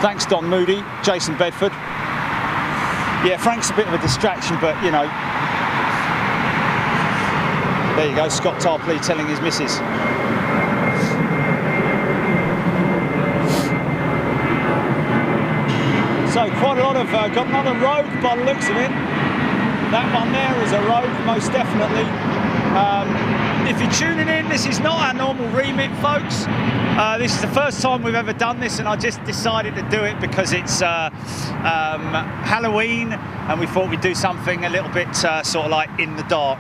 [SPEAKER 1] Thanks, Don Moody, Jason Bedford. Yeah, Frank's a bit of a distraction, but, you know, there you go, Scott Tarpley telling his missus. So quite a lot of, got another rogue by the looks of it. That one there is a rogue, most definitely. If you're tuning in, this is not our normal remit, folks. This is the first time we've ever done this, and I just decided to do it because it's Halloween, and we thought we'd do something a little bit sort of like in the dark,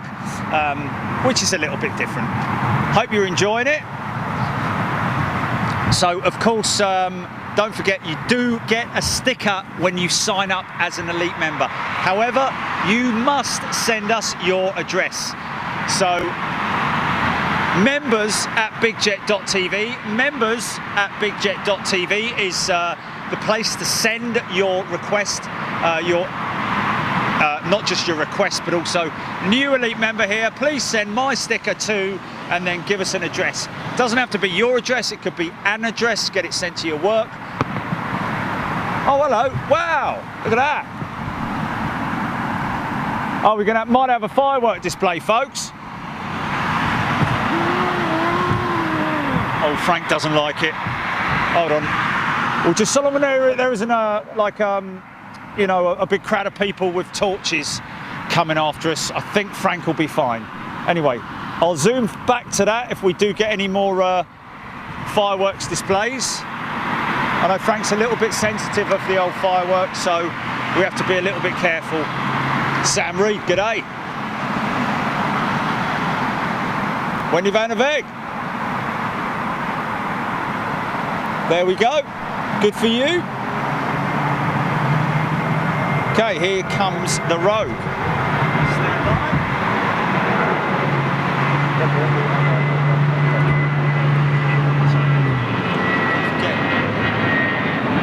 [SPEAKER 1] which is a little bit different. Hope you're enjoying it. So, of course, don't forget, you do get a sticker when you sign up as an elite member. However, you must send us your address. So, members@bigjet.tv. Members@bigjet.tv is the place to send your request, not just your request, but also new elite member here. Please send my sticker to, and then give us an address. It doesn't have to be your address, it could be an address, get it sent to your work. Oh, hello, wow, look at that. Oh, we're might have a firework display, folks. Oh, Frank doesn't like it. Hold on. Well, just so long as there isn't a, like, you know, a big crowd of people with torches coming after us, I think Frank will be fine. Anyway, I'll zoom back to that if we do get any more fireworks displays. I know Frank's a little bit sensitive of the old fireworks, so we have to be a little bit careful. Sam Reed, g'day. Wendy van der Weg. There we go. Good for you. Okay, here comes the rogue.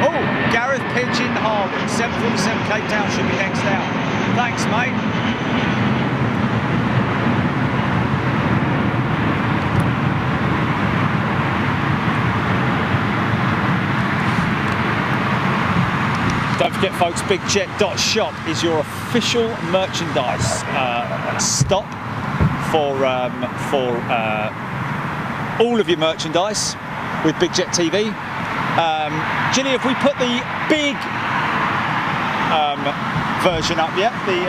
[SPEAKER 1] Oh, Gareth Pigeon Harwood, 747 Cape Town should be next out. Thanks, mate. Don't forget, folks, bigjet.shop is your official merchandise stop for all of your merchandise with Bigjet TV. Ginny, if we put the big version up yet, the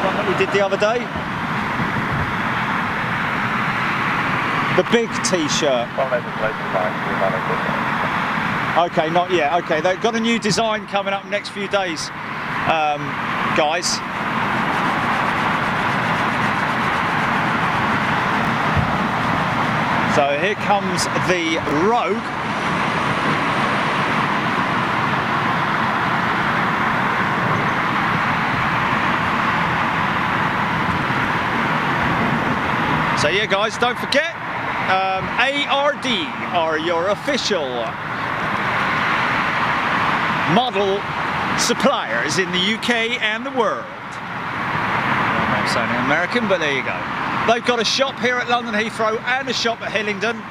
[SPEAKER 1] one that we did the other day, the big T-shirt. Okay, not yet. Okay, they've got a new design coming up next few days, guys. So here comes the Rogue. So yeah, guys, don't forget, ARD are your official model suppliers in the UK and the world. I'm saying American, but there you go. They've got a shop here at London Heathrow and a shop at Hillingdon.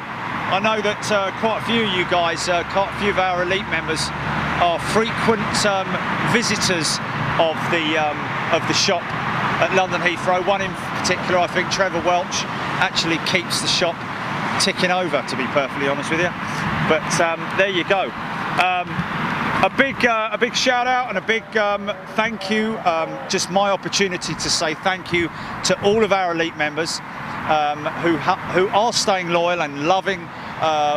[SPEAKER 1] I know that quite a few of you guys, quite a few of our elite members are frequent visitors of the shop at London Heathrow. One in particular, I think Trevor Welch, actually keeps the shop ticking over, to be perfectly honest with you. But there you go. A big shout out and a big thank you. Just my opportunity to say thank you to all of our elite members who are staying loyal and loving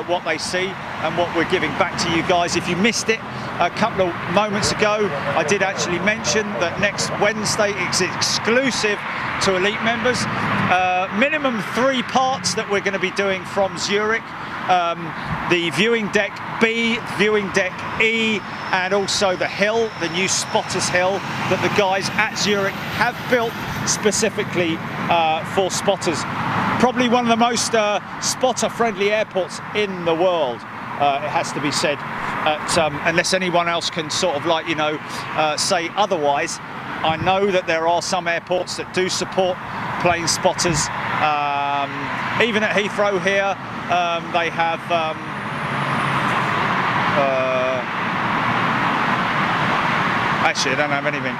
[SPEAKER 1] what they see and what we're giving back to you guys. If you missed it a couple of moments ago, I did actually mention that next Wednesday it's exclusive to elite members. Minimum 3 parts that we're going to be doing from Zurich. the viewing deck B, viewing deck E, and also the hill, the new spotters hill that the guys at Zurich have built specifically for spotters. Probably one of the most spotter-friendly airports in the world, it has to be said, unless anyone else can sort of like, you know, say otherwise. I know that there are some airports that do support plane spotters. Even at Heathrow here, they have actually, I don't have anything.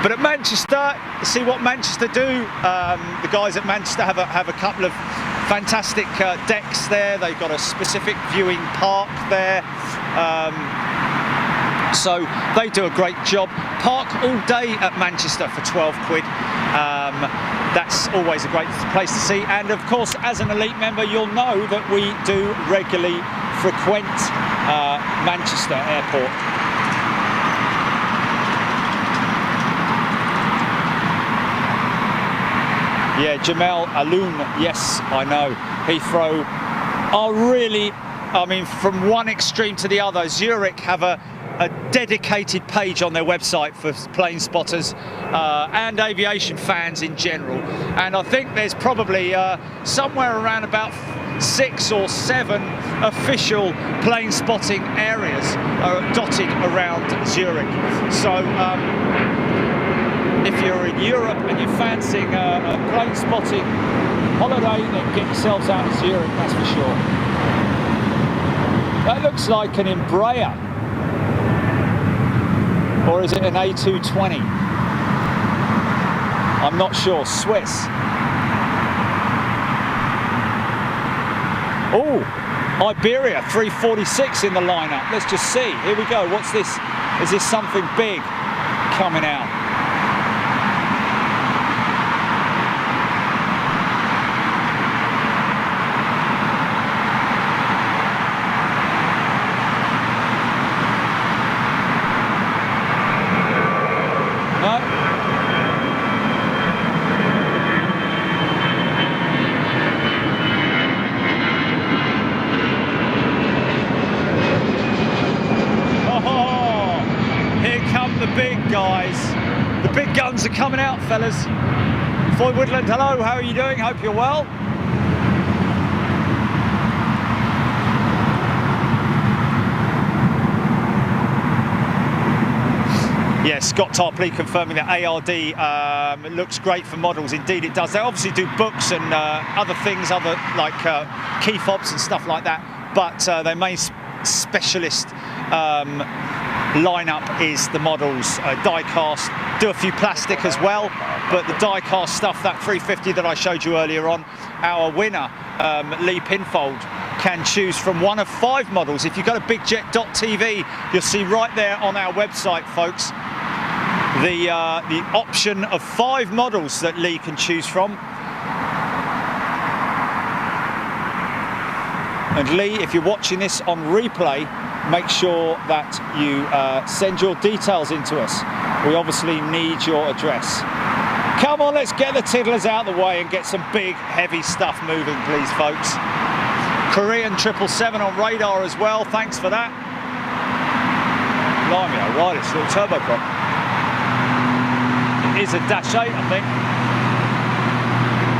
[SPEAKER 1] But at Manchester, see what Manchester do. The guys at Manchester have a couple of fantastic decks there. They've got a specific viewing park there. So they do a great job. Park all day at Manchester for 12 quid. That's always a great place to see. And of course, as an elite member, you'll know that we do regularly frequent Manchester Airport. Yeah, Jamal Aloun, yes, I know. Heathrow are really, I mean, from one extreme to the other. Zurich have a dedicated page on their website for plane spotters and aviation fans in general. And I think there's probably somewhere around about 6 or 7 official plane spotting areas dotted around Zurich. So if you're in Europe and you're fancying a plane spotting holiday, then get yourselves out of Zurich, that's for sure. That looks like an Embraer. Or is it an A220? I'm not sure. Swiss. Oh, Iberia 346 in the lineup. Let's just see. Here we go. What's this? Is this something big coming out? The big guns are coming out, fellas. Floyd Woodland, hello, how are you doing? Hope you're well. Yes, Scott Tarpley confirming that ARD looks great for models. Indeed it does. They obviously do books and other things, other like key fobs and stuff like that, but their main specialist lineup is the models, die cast, do a few plastic as well, but the die cast stuff, that 350 that I showed you earlier on, our winner, Lee Pinfold, can choose from one of 5 models. If you go to bigjet.tv, you'll see right there on our website, folks, the option of 5 models that Lee can choose from. And Lee, if you're watching this on replay, make sure that you send your details into us. We obviously need your address. Come on, let's get the tiddlers out of the way and get some big, heavy stuff moving, please, folks. Korean 777 on radar as well, thanks for that. Blimey, oh, right, it's a little turboprop. It is a Dash 8, I think.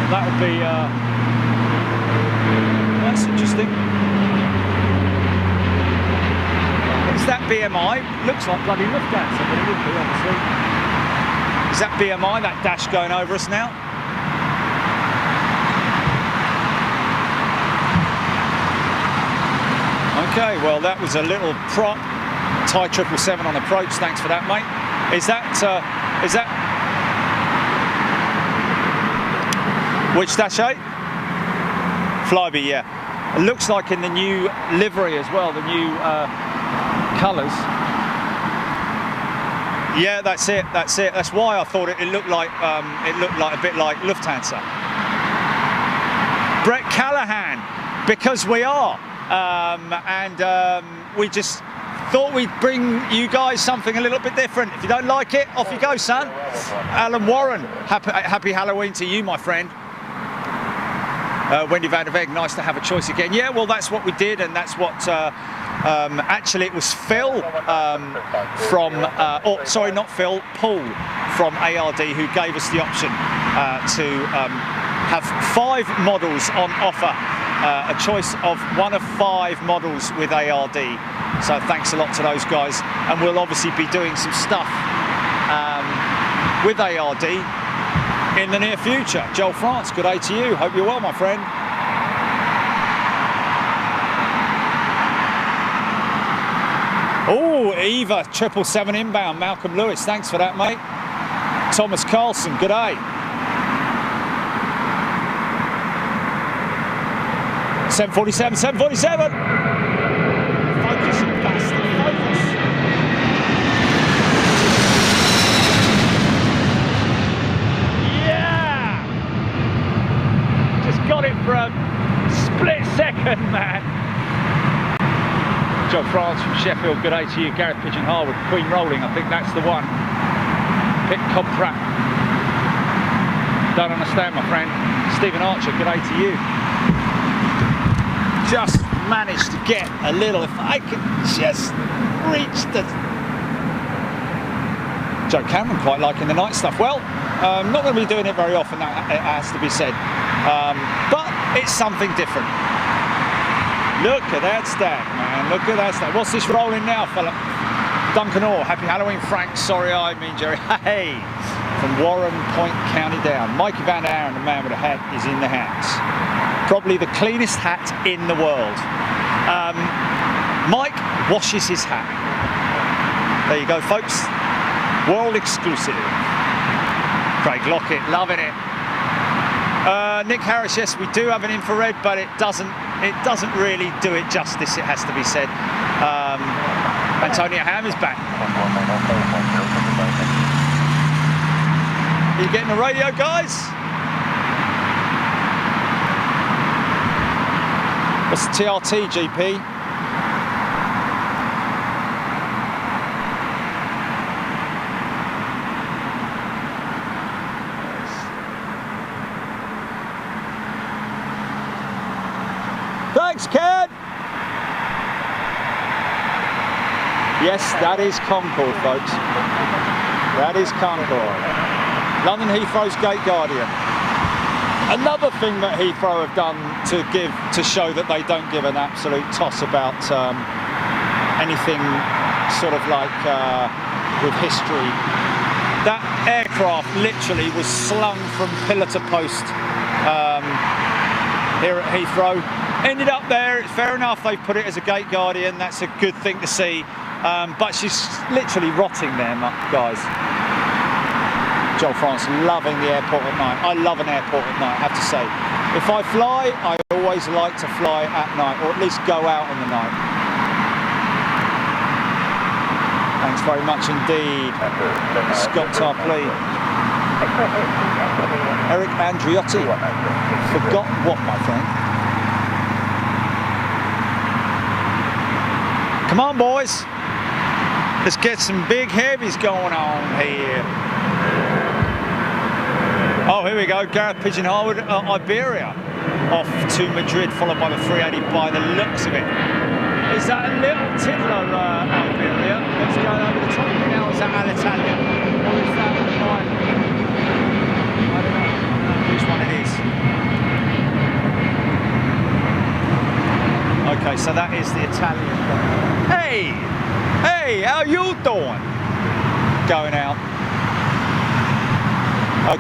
[SPEAKER 1] That would be, that's interesting. Is that BMI? Looks like bloody Lufthansa, but it would be, obviously. Is that BMI, that dash going over us now? Okay, well, that was a little prop. Thai 777 on approach, thanks for that, mate. Is that which Dash 8? Flybe, yeah. It looks like in the new livery as well, the new colours. Yeah, that's it. That's why I thought it looked like a bit like Lufthansa. Brett Callahan, because we are, we just thought we'd bring you guys something a little bit different. If you don't like it, off you go, son. Alan Warren, happy Halloween to you, my friend. Wendy van der Weg, nice to have a choice again. Yeah, well, that's what we did, and that's what. Actually, it was Phil from. Sorry, not Phil. Paul from ARD who gave us the option to have 5 models on offer. A choice of 1 of 5 models with ARD. So thanks a lot to those guys, and we'll obviously be doing some stuff with ARD in the near future. Joel France, good day to you. Hope you're well, my friend. Oh, Eva 777 inbound. Malcolm Lewis, thanks for that, mate. Thomas Carlson, good day. 747, 747. Focus, you bastard, focus. Yeah! Just got it for a split second, man. Joe France from Sheffield, good day to you. Gareth Pigeon Harwood, Queen Rolling, I think that's the one. Pitt Cobpratt. Don't understand, my friend. Stephen Archer, good day to you. Just managed to get a little, if I could just reach the... Joe Cameron quite liking the night stuff. Well, not going to be doing it very often, that it has to be said. But it's something different. Look at that stack, man. Look at that stack. What's this rolling now, fella? Duncan Orr, happy Halloween, Frank. Sorry, I mean Jerry. Hey, from Warren Point, County Down. Mikey Van Aaron, the man with a hat, is in the house. Probably the cleanest hat in the world. Mike washes his hat. There you go, folks. World exclusive. Craig Lockett, loving it. Nick Harris, yes, we do have an infrared, but it doesn't really do it justice, it has to be said. Antonia Ham is back. Are you getting the radio, guys? What's the TRT, GP? Thanks, Ken! Yes, that is Concorde, folks. That is Concorde. London Heathrow's Gate Guardian. Another thing that Heathrow have done to show that they don't give an absolute toss about anything sort of like with history. That aircraft literally was slung from pillar to post here at Heathrow. Ended up there, it's fair enough, they've put it as a Gate Guardian, that's a good thing to see. But she's literally rotting there, guys. Joel France, loving the airport at night. I love an airport at night, I have to say. If I fly, I always like to fly at night, or at least go out in the night. Thanks very much indeed, Scott Tarpley. Eric Andriotti. Forgot what, my friend? Come on, boys. Let's get some big heavies going on here. Oh, here we go. Gareth Pigeon Harwood, Iberia. Off to Madrid, followed by the 380 by the looks of it. Is that a little tiddler, Iberia? Let's go over the top now. Is that Alitalia? Or is that mine? I don't know which one it is. Okay, so that is the Italian one. Hey, how you doing? Going out.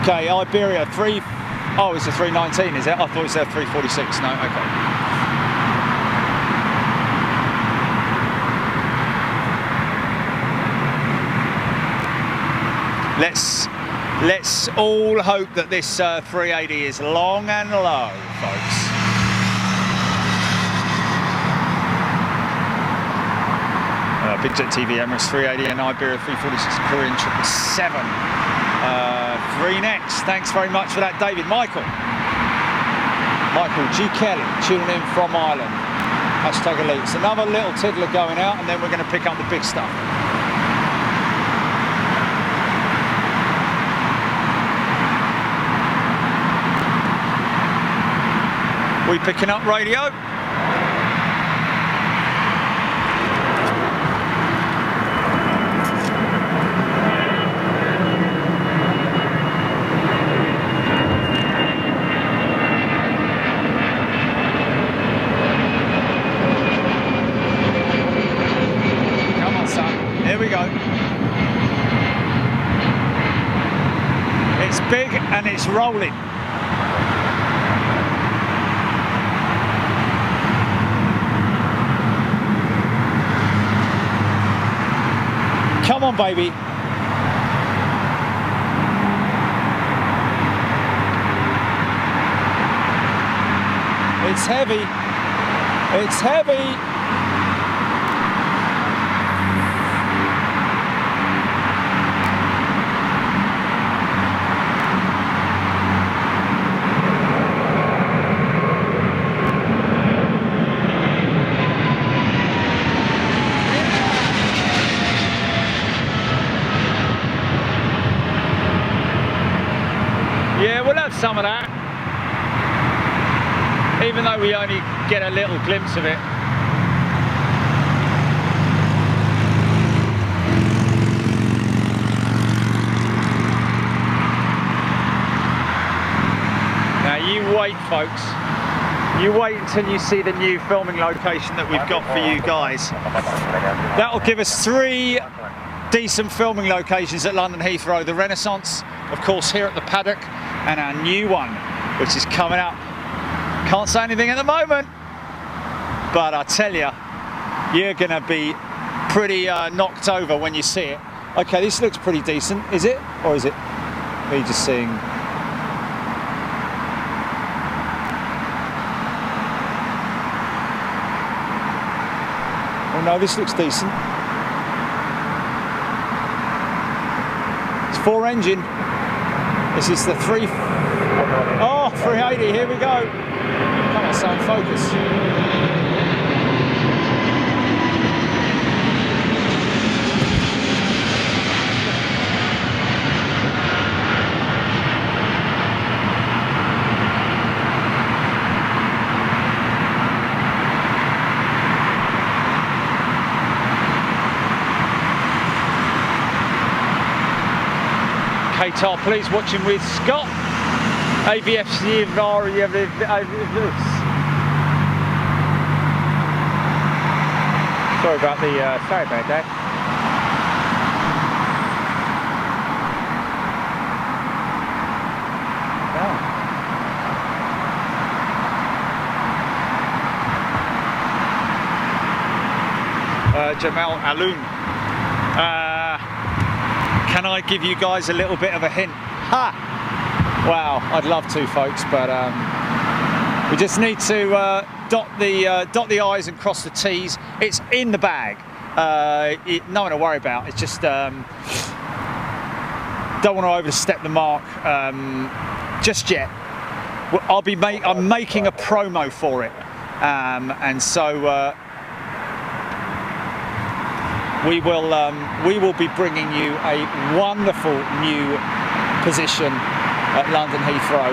[SPEAKER 1] Okay, Iberia, oh, it's a 319, is it? I thought it was a 346, no, okay. Let's all hope that this 380 is long and low, folks. Big Jet TV, Emirates 380 and Iberia 346 Korean 777. 3 next. Thanks very much for that, David. Michael G. Kelly tuning in from Ireland. Hashtag elite. It's another little tiddler going out, and then we're going to pick up the big stuff. We picking up radio? Come on, son. Here we go. It's big and it's rolling. Come on, baby. It's heavy. It's heavy. Yeah, we'll have some of that, even though we only get a little glimpse of it. Now you wait, folks. You wait until you see the new filming location that we've got for you guys. That'll give us 3 decent filming locations at London Heathrow. The Renaissance, of course, here at the paddock, and our new one, which is coming up. Can't say anything at the moment, but I tell you, you're gonna be pretty knocked over when you see it. Okay, this looks pretty decent. Is it? Or is it me just seeing? Oh no, this looks decent. It's 4 engine. This is the 380, here we go. Come on, son, focus. KTAR, please, watching with Scott. AVFC. Sorry about that. Jamal Aloon. Can I give you guys a little bit of a hint? Ha! Wow, I'd love to, folks, but we just need to dot the I's and cross the T's. It's in the bag. Nothing to worry about. It's just don't want to overstep the mark just yet. I'm making a promo for it, and so. We will be bringing you a wonderful new position at London Heathrow.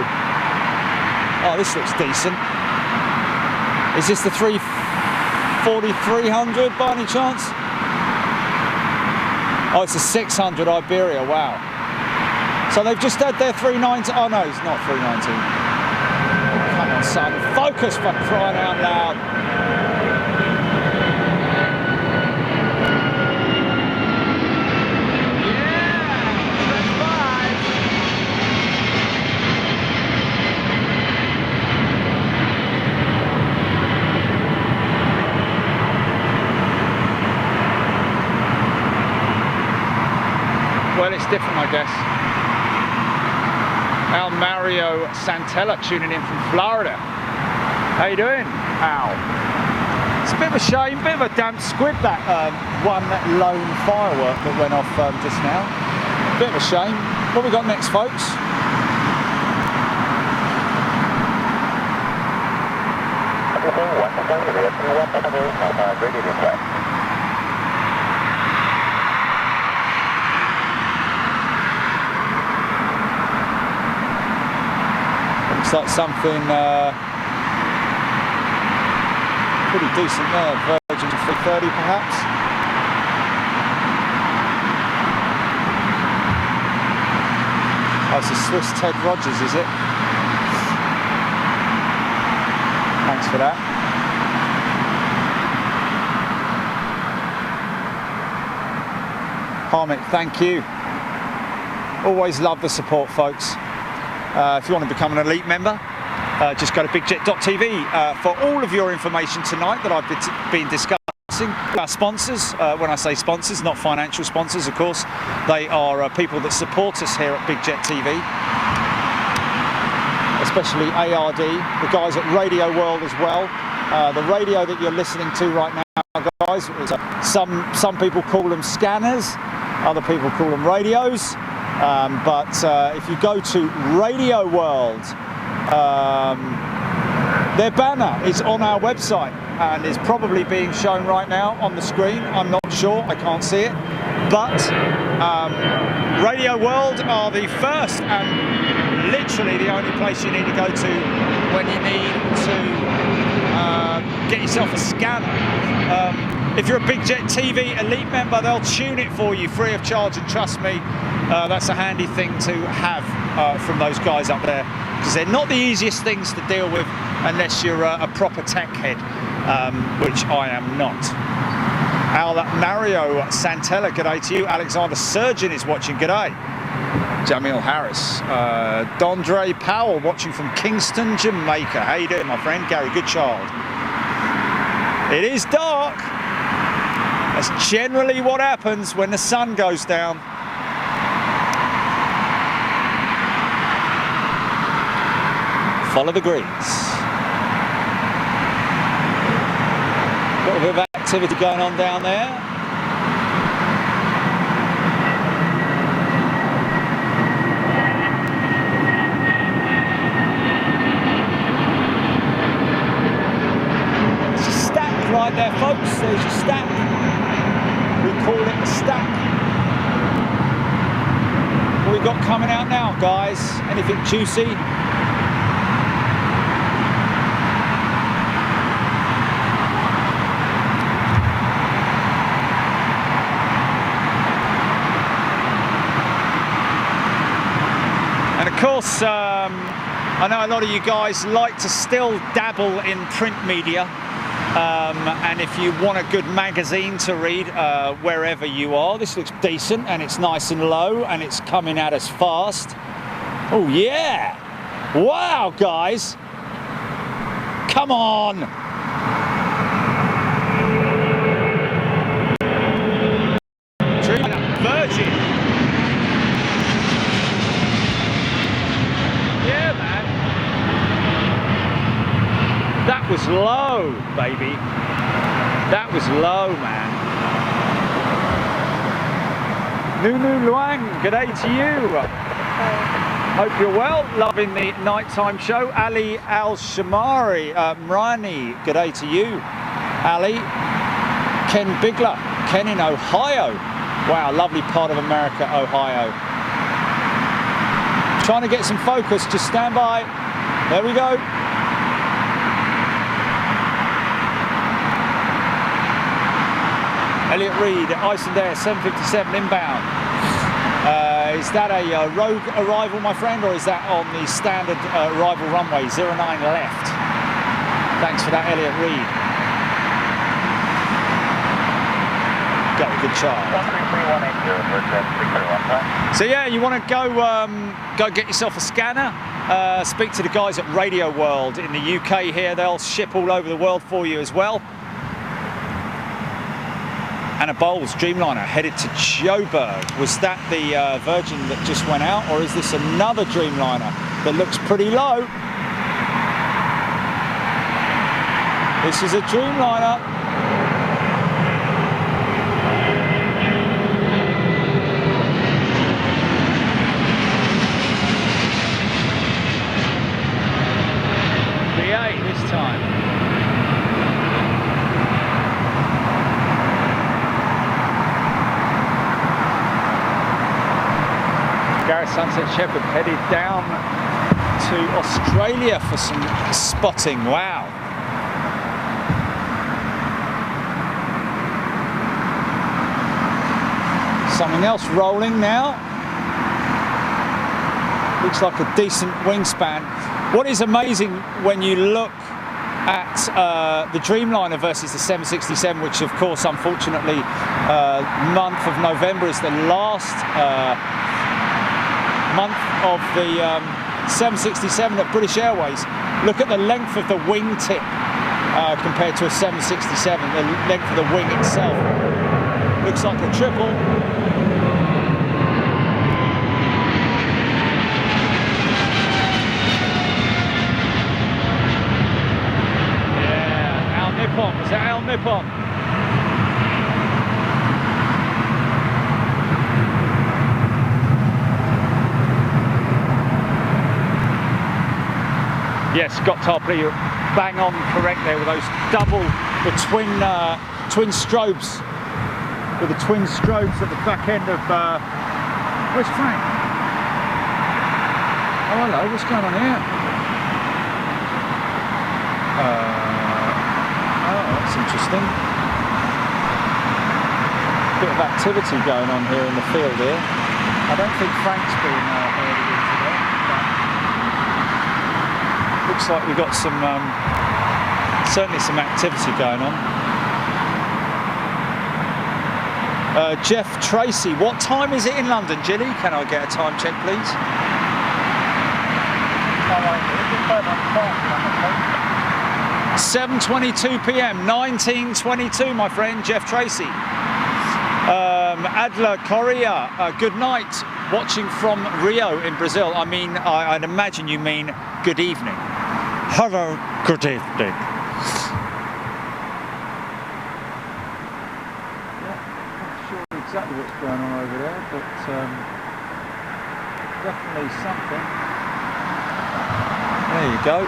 [SPEAKER 1] Oh, this looks decent. Is this the 300 by any chance? Oh, it's a 600 Iberia, wow. So they've just had their 390, oh no, it's not 319. Come on, son, focus for crying out loud. Well, it's different, I guess. Al Mario Santella tuning in from Florida. How you doing, Al? It's a bit of a shame, bit of a damn squib, that one lone firework that went off just now. Bit of a shame. What we got next, folks? Looks like something pretty decent there. Virgin 330 perhaps. Oh, it's a Swiss Ted Rogers, is it? Thanks for that. Harmit, thank you. Always love the support, folks. If you want to become an elite member, just go to bigjet.tv for all of your information tonight that I've been discussing. Our sponsors, when I say sponsors, not financial sponsors, of course, they are people that support us here at Big Jet TV, especially ARD, the guys at Radio World as well. The radio that you're listening to right now, guys, some people call them scanners, other people call them radios, but if you go to Radio World, their banner is on our website and is probably being shown right now on the screen. I'm not sure, I can't see it, but Radio World are the first and literally the only place you need to go to when you need to get yourself a scanner. If you're a Big Jet TV Elite member, they'll tune it for you free of charge, and trust me, that's a handy thing to have from those guys up there, because they're not the easiest things to deal with unless you're a proper tech head, which I am not. Mario Santella, g'day to you. Alexander Surgeon is watching, g'day. Jamil Harris. Dondre Powell watching from Kingston, Jamaica. How you doing, my friend? Gary Goodchild. It is dark. That's generally what happens when the sun goes down. Follow the greens. Got a bit of activity going on down there. There's a stack right there, folks. There's your stack. We call it a stack. What we got coming out now, guys? Anything juicy? Of course, I know a lot of you guys like to still dabble in print media, and if you want a good magazine to read wherever you are, this looks decent and it's nice and low and it's coming at us fast. Oh yeah! Wow, guys! Come on! Virgin! That was low, baby. That was low, man. Nunu Luang, g'day to you. Hope you're well. Loving the nighttime show. Ali Al-Shamari, Mrani, g'day to you. Ali. Ken Bigler, Ken in Ohio. Wow, lovely part of America, Ohio. Trying to get some focus, just stand by. There we go. Elliot Reed, Icelandair 757 inbound. Is that a rogue arrival, my friend, or is that on the standard arrival runway, 09 left? Thanks for that, Elliot Reed. Got a good chart. So yeah, you want to go get yourself a scanner. Speak to the guys at Radio World in the UK here. They'll ship all over the world for you as well. Anna Bowles, Dreamliner, headed to Joburg. Was that the Virgin that just went out, or is this another Dreamliner that looks pretty low? This is a Dreamliner. VA this time. Gareth Sunset Shepherd headed down to Australia for some spotting. Wow. Something else rolling now. Looks like a decent wingspan. What is amazing when you look at the Dreamliner versus the 767, which of course unfortunately month of November is the last month of the 767 at British Airways. Look at the length of the wingtip compared to a 767, the length of the wing itself. Looks like a triple. Yeah, Al Nippon, is that Al Nippon? Yes, Scott Tarpley, you're bang on correct there with those the twin strobes, with the twin strobes at the back end of, where's Frank? Oh hello, what's going on here? Oh, that's interesting. Bit of activity going on here in the field here. I don't think Frank's been herded in today. Looks like we've got some, certainly some activity going on. Jeff Tracy, what time is it in London, Gilly? Can I get a time check, please? 7:22 p.m. 19:22, my friend Jeff Tracy. Adler Correa, good night. Watching from Rio in Brazil. I mean, I'd imagine you mean good evening. Hello, good evening. Yeah, not sure exactly what's going on over there, but definitely something. There you go.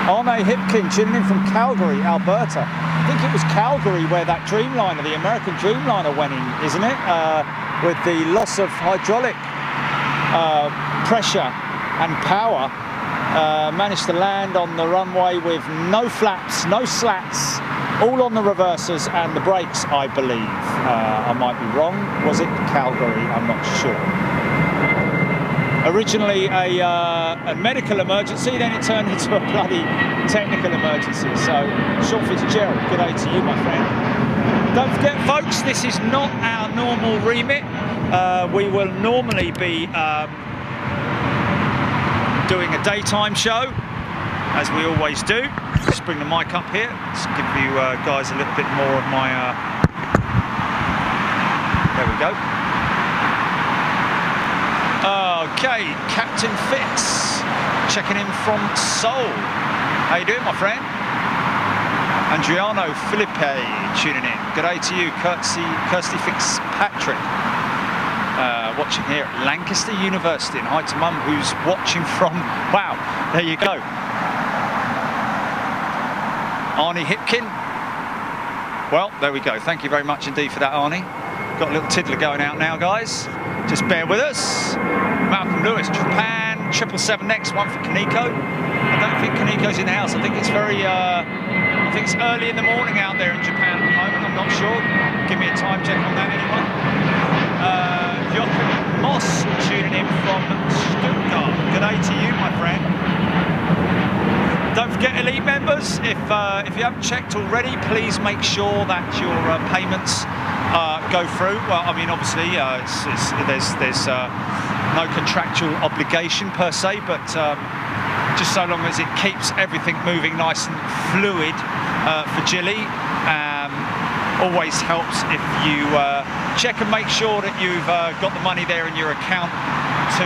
[SPEAKER 1] Arne Hipkin tuning in from Calgary, Alberta. I think it was Calgary where that Dreamliner, the American Dreamliner, went in, isn't it? With the loss of hydraulic pressure and power, managed to land on the runway with no flaps, no slats, all on the reversers and the brakes, I believe. I might be wrong. Was it Calgary? I'm not sure. Originally a medical emergency, then it turned into a bloody technical emergency. So, Sean Fitzgerald, good day to you, my friend. Don't forget, folks, this is not our normal remit. We will normally be doing a daytime show, as we always do. Just bring the mic up here. Let's give you guys a little bit more of my... There we go. Okay, Captain Fitz, checking in from Seoul. How you doing, my friend? Adriano Felipe tuning in. Good day to you, Kirsty Fitzpatrick. Watching here at Lancaster University. And hi to Mum, who's watching from... Wow, there you go. Arnie Hipkin. Well, there we go. Thank you very much indeed for that, Arnie. Got a little tiddler going out now, guys. Just bear with us. Malcolm Lewis, Japan, 777 next, one for Kaneko. I don't think Kaneko's in the house. I think it's very, I think it's early in the morning out there in Japan at the moment. I'm not sure. Give me a time check on that, anyone? Joachim Moss tuning in from Stuttgart. Good day to you, my friend. Don't forget, Elite members, if you haven't checked already, please make sure that your payments go through. Well, I mean, obviously, there's no contractual obligation per se, but just so long as it keeps everything moving nice and fluid for Gilly. Always helps if you check and make sure that you've got the money there in your account to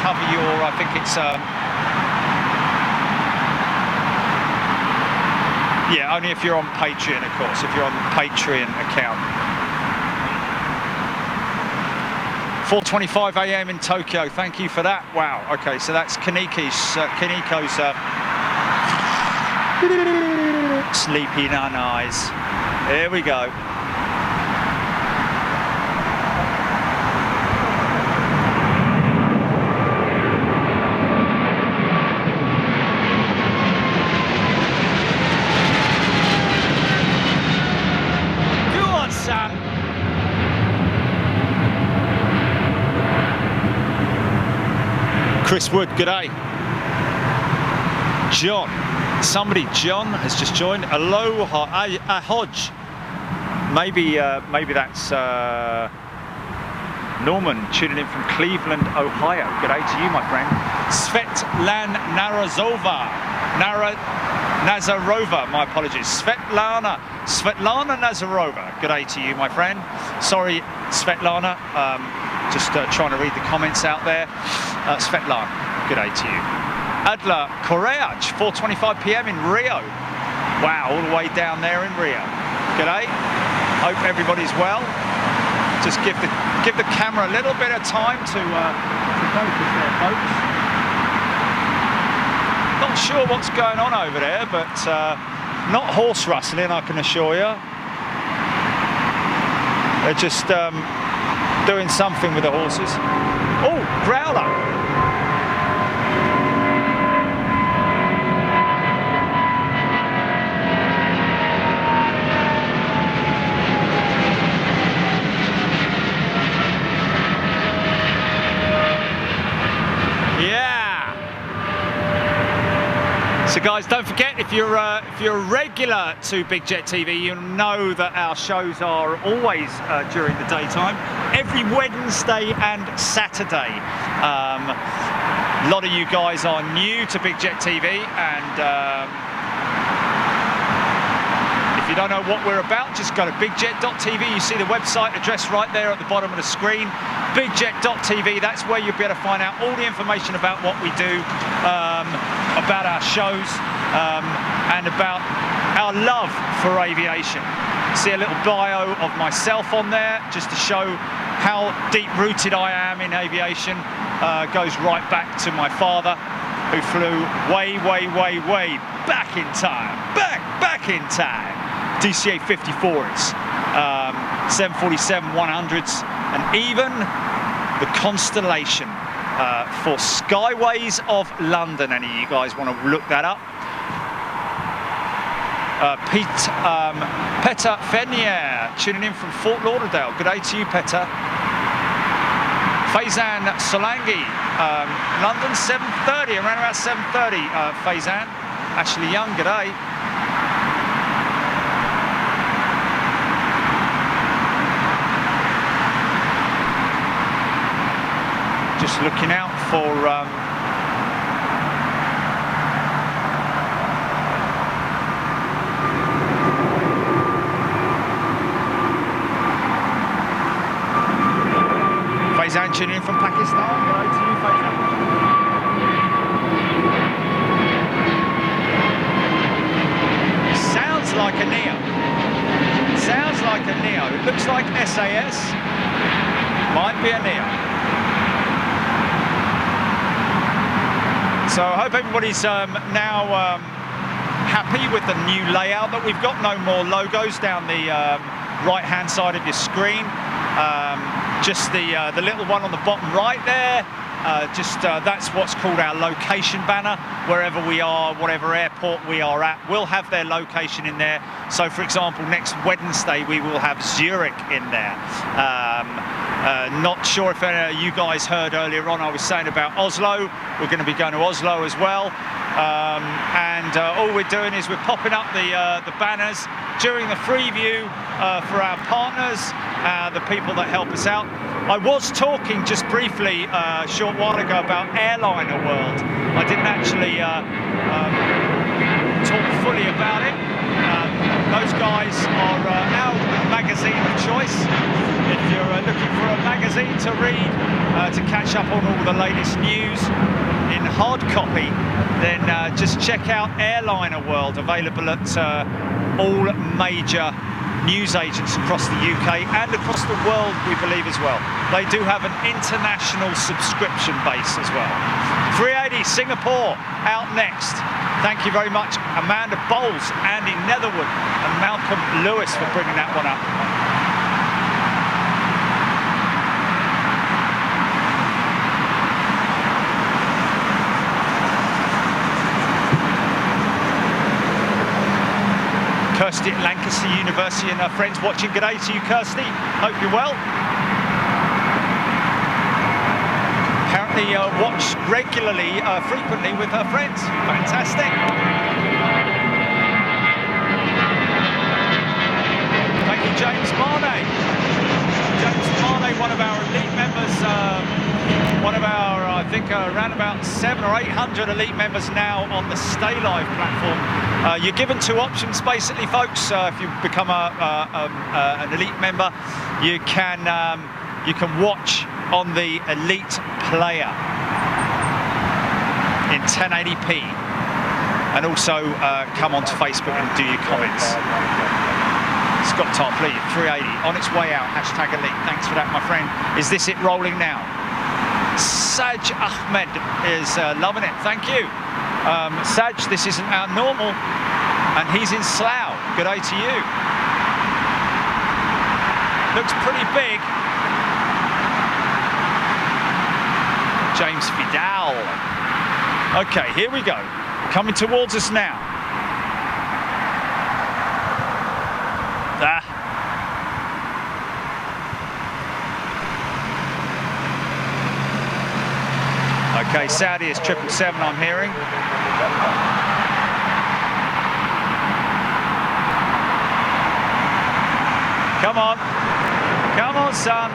[SPEAKER 1] cover your, I think it's yeah, only if you're on Patreon, of course, if you're on the Patreon account. 4:25 a.m. in Tokyo. Thank you for that. Wow. Okay, so that's Kaneko's sleepy nun eyes. Here we go. Westwood, g'day. John, John has just joined. Aloha, Hodge. Maybe that's Norman tuning in from Cleveland, Ohio. G'day to you, my friend. Svetlana Nazarova, my apologies. Svetlana Nazarova. G'day to you, my friend. Sorry, Svetlana. Just trying to read the comments out there. Svetlana, g'day to you. Adler Koreaj, 4:25 p.m. in Rio. Wow, all the way down there in Rio. G'day. Hope everybody's well. Just give the camera a little bit of time to focus there, folks. Not sure what's going on over there, but not horse rustling, I can assure you. They're just doing something with the horses. Oh, growler. So guys, don't forget, if you're a regular to Big Jet TV, you'll know that our shows are always during the daytime, every Wednesday and Saturday. A lot of you guys are new to Big Jet TV, and if you don't know what we're about, just go to bigjet.tv. You see the website address right there at the bottom of the screen. Bigjet.tv, that's where you'll be able to find out all the information about what we do, about our shows, and about our love for aviation. See a little bio of myself on there, just to show how deep-rooted I am in aviation. Goes right back to my father, who flew way back in time. Back in time. DCA 54s, 747-100s, and even the Constellation for Skyways of London. Any of you guys want to look that up? Petter Fenier tuning in from Fort Lauderdale. Good day to you, Petter. Faizan Solangi, London, 7:30, around about 7:30. Faizan, Ashley Young, good day. Just looking out for Faizan tuning in from Pakistan. Hello to you, Faizan. Sounds like a Neo. Sounds like a Neo. It looks like SAS. Might be a Neo. So I hope everybody's now happy with the new layout that we've got. No more logos down the right-hand side of your screen. Just the little one on the bottom right there. That's what's called our location banner. Wherever we are, whatever airport we are at, we'll have their location in there. So, for example, next Wednesday we will have Zurich in there. Not sure if you guys heard earlier on, I was saying about Oslo. We're going to be going to Oslo as well. All we're doing is we're popping up the banners during the Freeview for our partners, the people that help us out. I was talking just briefly a short while ago about Airliner World. I didn't actually talk fully about it. Those guys are our magazine of choice. If you're looking for a magazine to read, to catch up on all the latest news in hard copy, then just check out Airliner World, available at all major news agents across the UK and across the world, we believe, as well. They do have an international subscription base as well. 380 Singapore out next. Thank you very much, Amanda Bowles, Andy Netherwood and Malcolm Lewis for bringing that one up. Kirsty at Lancaster University and her friends watching. Good day to you, Kirsty. Hope you're well. apparently watch regularly, frequently with her friends. Fantastic. Thank you, James Marnay. James Marnay, one of our elite members, one of our, I think, around about 700 or 800 elite members now on the Stay Live platform. You're given two options, basically, folks. If you become an elite member, you can watch on the elite player in 1080p, and also come onto Facebook and do your comments. Scott Tarpley, 380, on its way out, hashtag elite. Thanks for that, my friend. Is this it rolling now? Saj Ahmed is loving it, thank you. Saj, this isn't our normal, and he's in Slough. Good day to you. Looks pretty big. James Vidal. Okay, here we go. Coming towards us now. Okay, Saudi is 777, I'm hearing. Come on. Come on, son.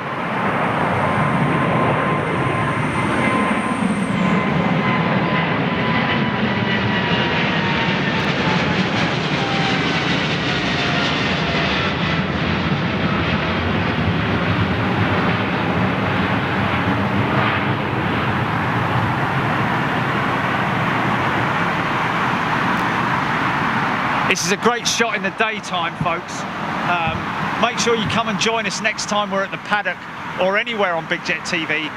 [SPEAKER 1] This is a great shot in the daytime, folks. Make sure you come and join us next time we're at the paddock or anywhere on Big Jet TV.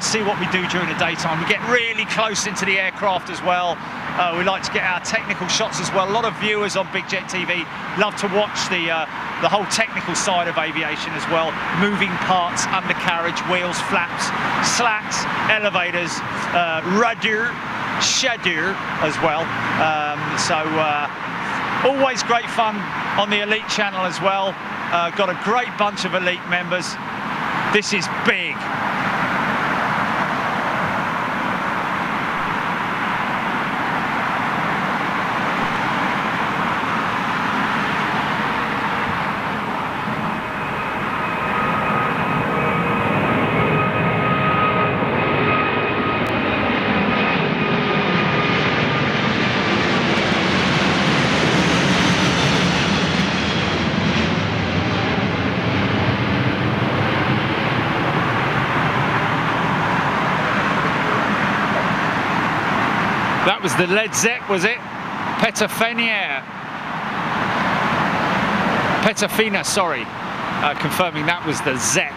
[SPEAKER 1] See what we do during the daytime. We get really close into the aircraft as well. We like to get our technical shots as well. A lot of viewers on Big Jet TV love to watch the whole technical side of aviation as well. Moving parts, undercarriage, wheels, flaps, slats, elevators, rudder, shudder as well. Always great fun on the Elite channel as well. Got a great bunch of Elite members. This is big. That was the Led Zepp, was it? Petafina, sorry. Confirming that was the Zepp.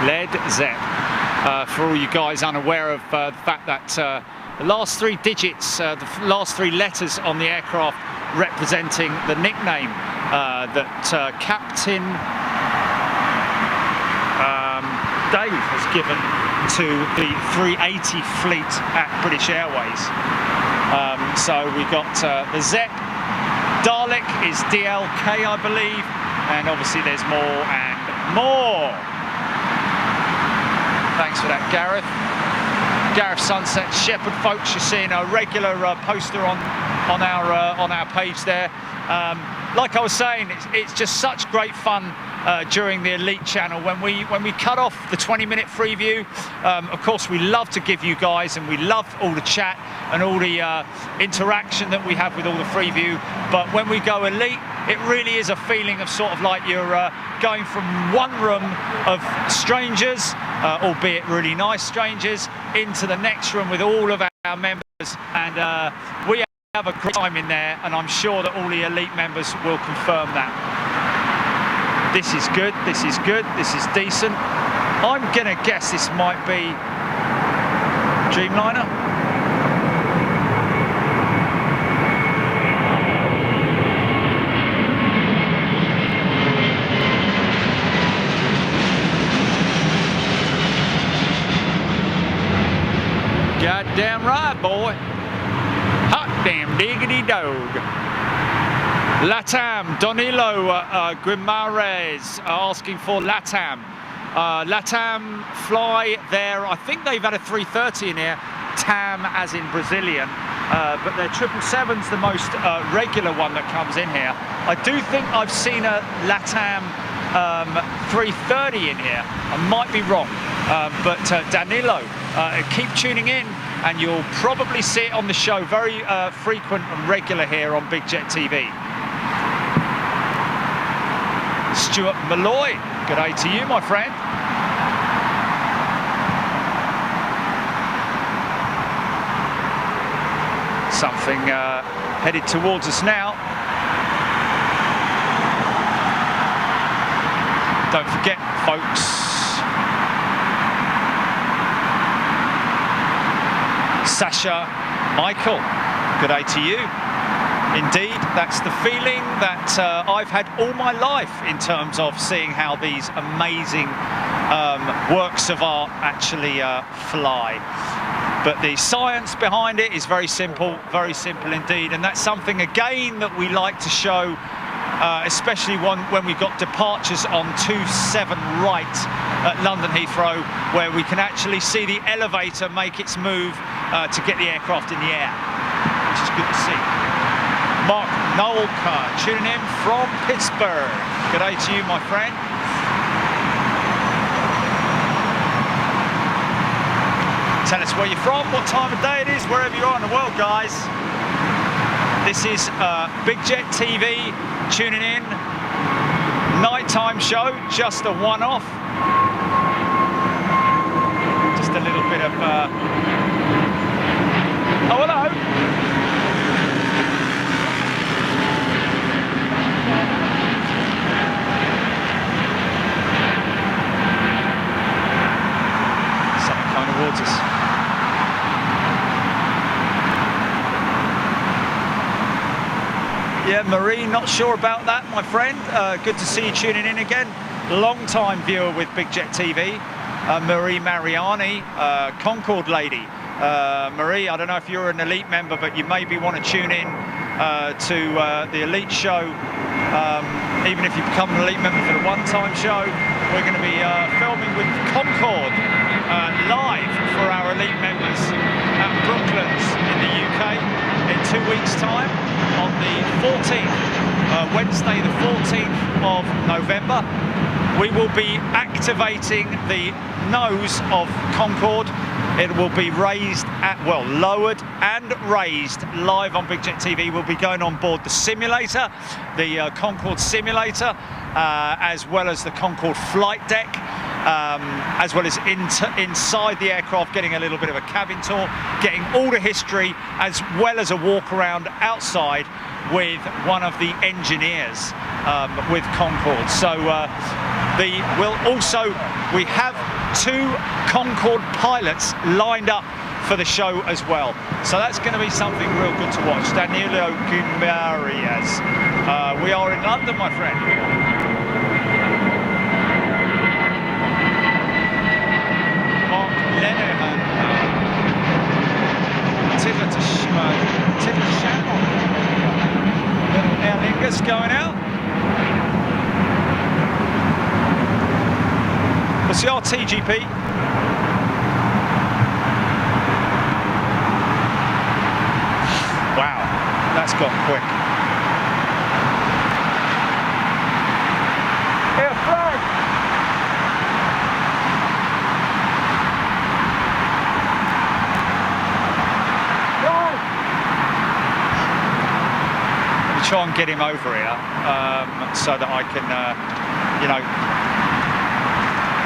[SPEAKER 1] Led Zepp. For all you guys unaware of the fact that the last three digits, the last three letters on the aircraft representing the nickname that Captain Dave has given to the 380 fleet at British Airways. So we got the Zepp, Dalek is DLK, I believe, and obviously there's more and more. Thanks for that, Gareth. Gareth Sunset Shepherd, folks. You're seeing a regular poster on our page there. Like I was saying, it's just such great fun during the Elite channel when we cut off the 20-minute Freeview. Of course, we love to give you guys, and we love all the chat and all the interaction that we have with all the Freeview. But when we go Elite, it really is a feeling of sort of like you're going from one room of strangers, albeit really nice strangers, into the next room with all of our members, and we have a great time in there, and I'm sure that all the Elite members will confirm that. This is good, this is good, this is decent. I'm gonna guess this might be Dreamliner. Goddamn right, boy. Hot damn diggity dog. Latam, Donilo Guimares asking for Latam. LATAM fly there. I think they've had a 330 in here, TAM as in Brazilian, but their 777's the most regular one that comes in here. I do think I've seen a LATAM 330 in here. I might be wrong, but Danilo, keep tuning in and you'll probably see it on the show. Very frequent and regular here on Big Jet TV. Stuart Malloy, good day to you, my friend. Something headed towards us now. Don't forget, folks, Sasha, Michael, good day to you. Indeed, that's the feeling that I've had all my life in terms of seeing how these amazing works of art actually fly. But the science behind it is very simple indeed. And that's something, again, that we like to show, especially when we've got departures on 27 right at London Heathrow, where we can actually see the elevator make its move to get the aircraft in the air, which is good to see. Mark Nolka tuning in from Pittsburgh. Good day to you, my friend. Tell us where you're from, what time of day it is, wherever you are in the world, guys. This is Big Jet TV, tuning in. Nighttime show, just a one-off. Just a little bit of... Oh, hello. Something coming towards us. Yeah, Marie, not sure about that, my friend. Good to see you tuning in again. Long-time viewer with Big Jet TV. Marie Mariani, Concorde lady. Marie, I don't know if you're an elite member, but you maybe want to tune in to the elite show. Even if you become an elite member for the one-time show, we're going to be filming with Concorde live for our elite members at Brooklands in the UK in 2 weeks' time on the 14th, Wednesday the 14th of November. We will be activating the nose of Concorde. It will be raised lowered and raised live on Big Jet TV. We'll be going on board the simulator, the Concorde simulator, as well as the Concorde flight deck, as well as inside the aircraft, getting a little bit of a cabin tour, getting all the history, as well as a walk around outside with one of the engineers with Concorde. So we have 2 Concorde pilots lined up for the show as well. So that's going to be something real good to watch. Danilo Gumarias. We are in London, my friend. Mark Lenehan. Tiddler Shannon. Little Aer Lingus going out. What's the RTGP? Wow, that's gone quick. Air flag! Let me try and get him over here so that I can, you know.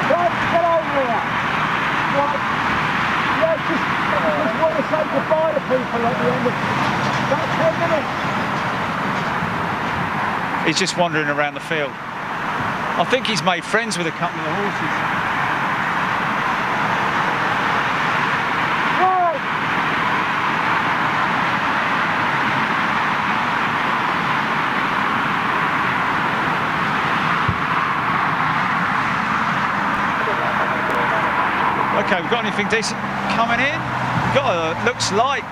[SPEAKER 5] Right, get over here. Right. Yeah, just want to say goodbye to people at the end of about 10 minutes.
[SPEAKER 1] He's just wandering around the field. I think he's made friends with a couple of horses.
[SPEAKER 5] Right.
[SPEAKER 1] Okay, we've got anything decent coming in? Got a, looks like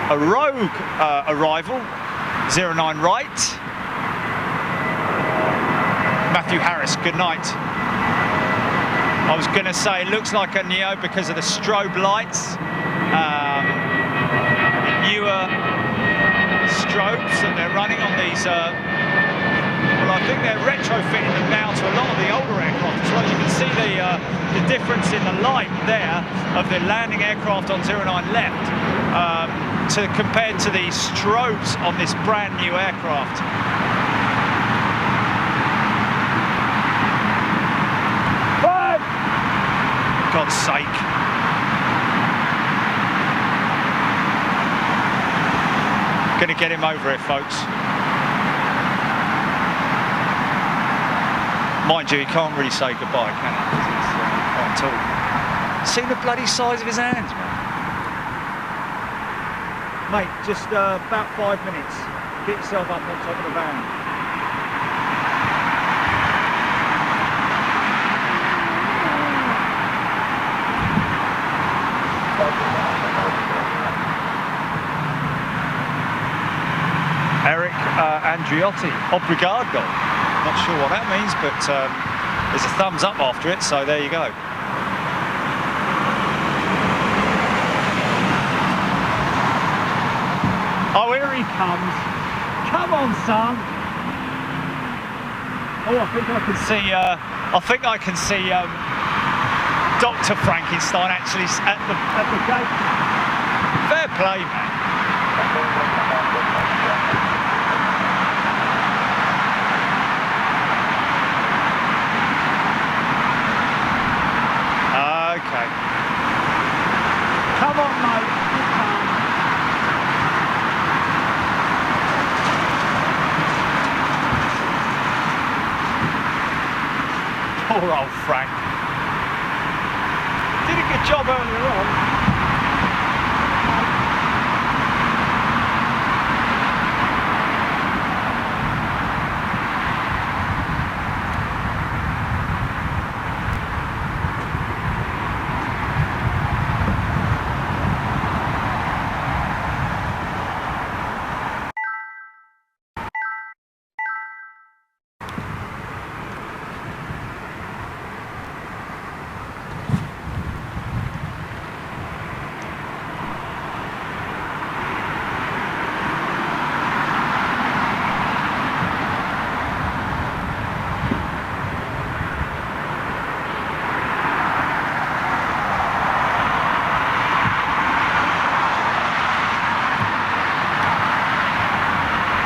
[SPEAKER 1] a rogue arrival, 09 right. Matthew Harris, good night. I was going to say it looks like a Neo because of the strobe lights. Newer strobes that they're running on these, well, I think they're retrofitting them now to a lot of the older aircraft as well. You can see the difference in the light there of the landing aircraft on 09 left compared to the strobes on this brand new aircraft. For God's sake. Going to get him over it, folks. Mind you, he can't really say goodbye, can he? Because he can't talk. See the bloody size of his hands, man. Mate, just about 5 minutes. Get yourself up on top of the van. Eric Andriotti, obrigado. Not sure what that means, but there's a thumbs up after it, so there you go. Oh, here he comes. Come on, son. Oh, I think I can see Dr. Frankenstein actually at the gate. Fair play, man. Okay. Come on, mate. Poor old Frank. Did a good job earlier on.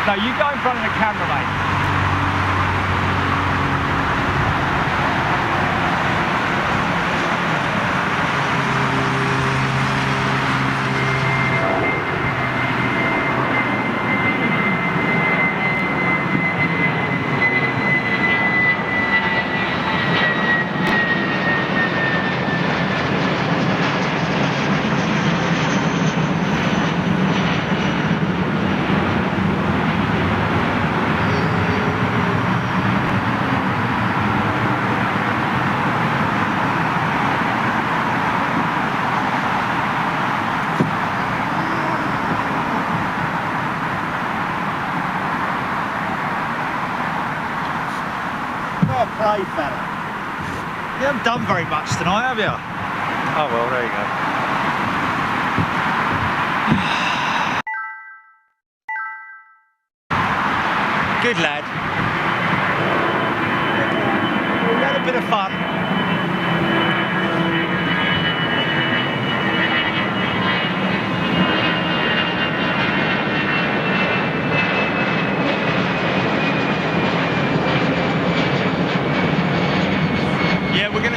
[SPEAKER 1] No, you go in front of the camera, mate. Play, fella. You haven't done very much tonight, have you? Oh well, there you go. Good lad. We had a bit of fun.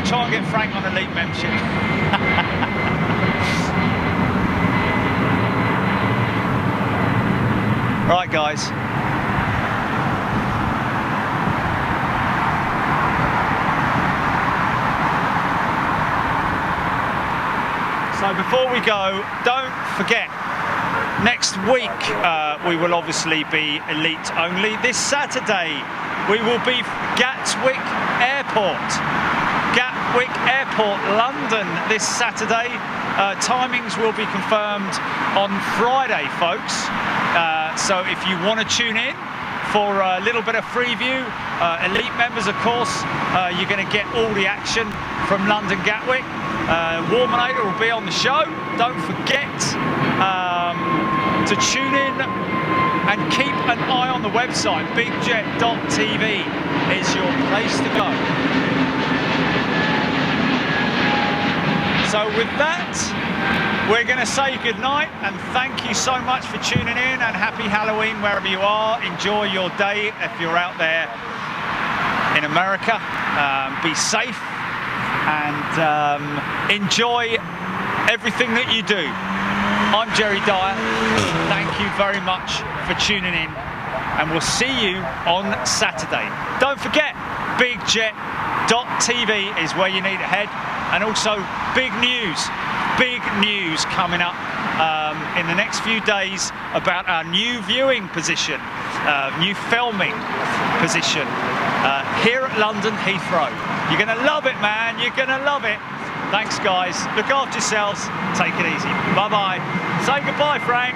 [SPEAKER 1] Try and get Frank on elite membership. Right, guys. So before we go, don't forget, next week we will obviously be elite only. This Saturday we will be Gatwick Airport. Gatwick Airport, London, this Saturday. Timings will be confirmed on Friday, folks. So if you want to tune in for a little bit of Freeview. Elite members, of course, you're going to get all the action from London Gatwick. Warminator will be on the show. Don't forget to tune in and keep an eye on the website. Bigjet.tv is your place to go. So with that, we're going to say goodnight and thank you so much for tuning in, and happy Halloween wherever you are. Enjoy your day if you're out there in America. Be safe and enjoy everything that you do. I'm Jerry Dyer. Thank you very much for tuning in, and we'll see you on Saturday. Don't forget, bigjet.tv is where you need to head. And also big news coming up in the next few days about our new viewing position, new filming position here at London Heathrow. You're going to love it, man. You're going to love it. Thanks, guys. Look after yourselves. Take it easy. Bye-bye. Say goodbye, Frank.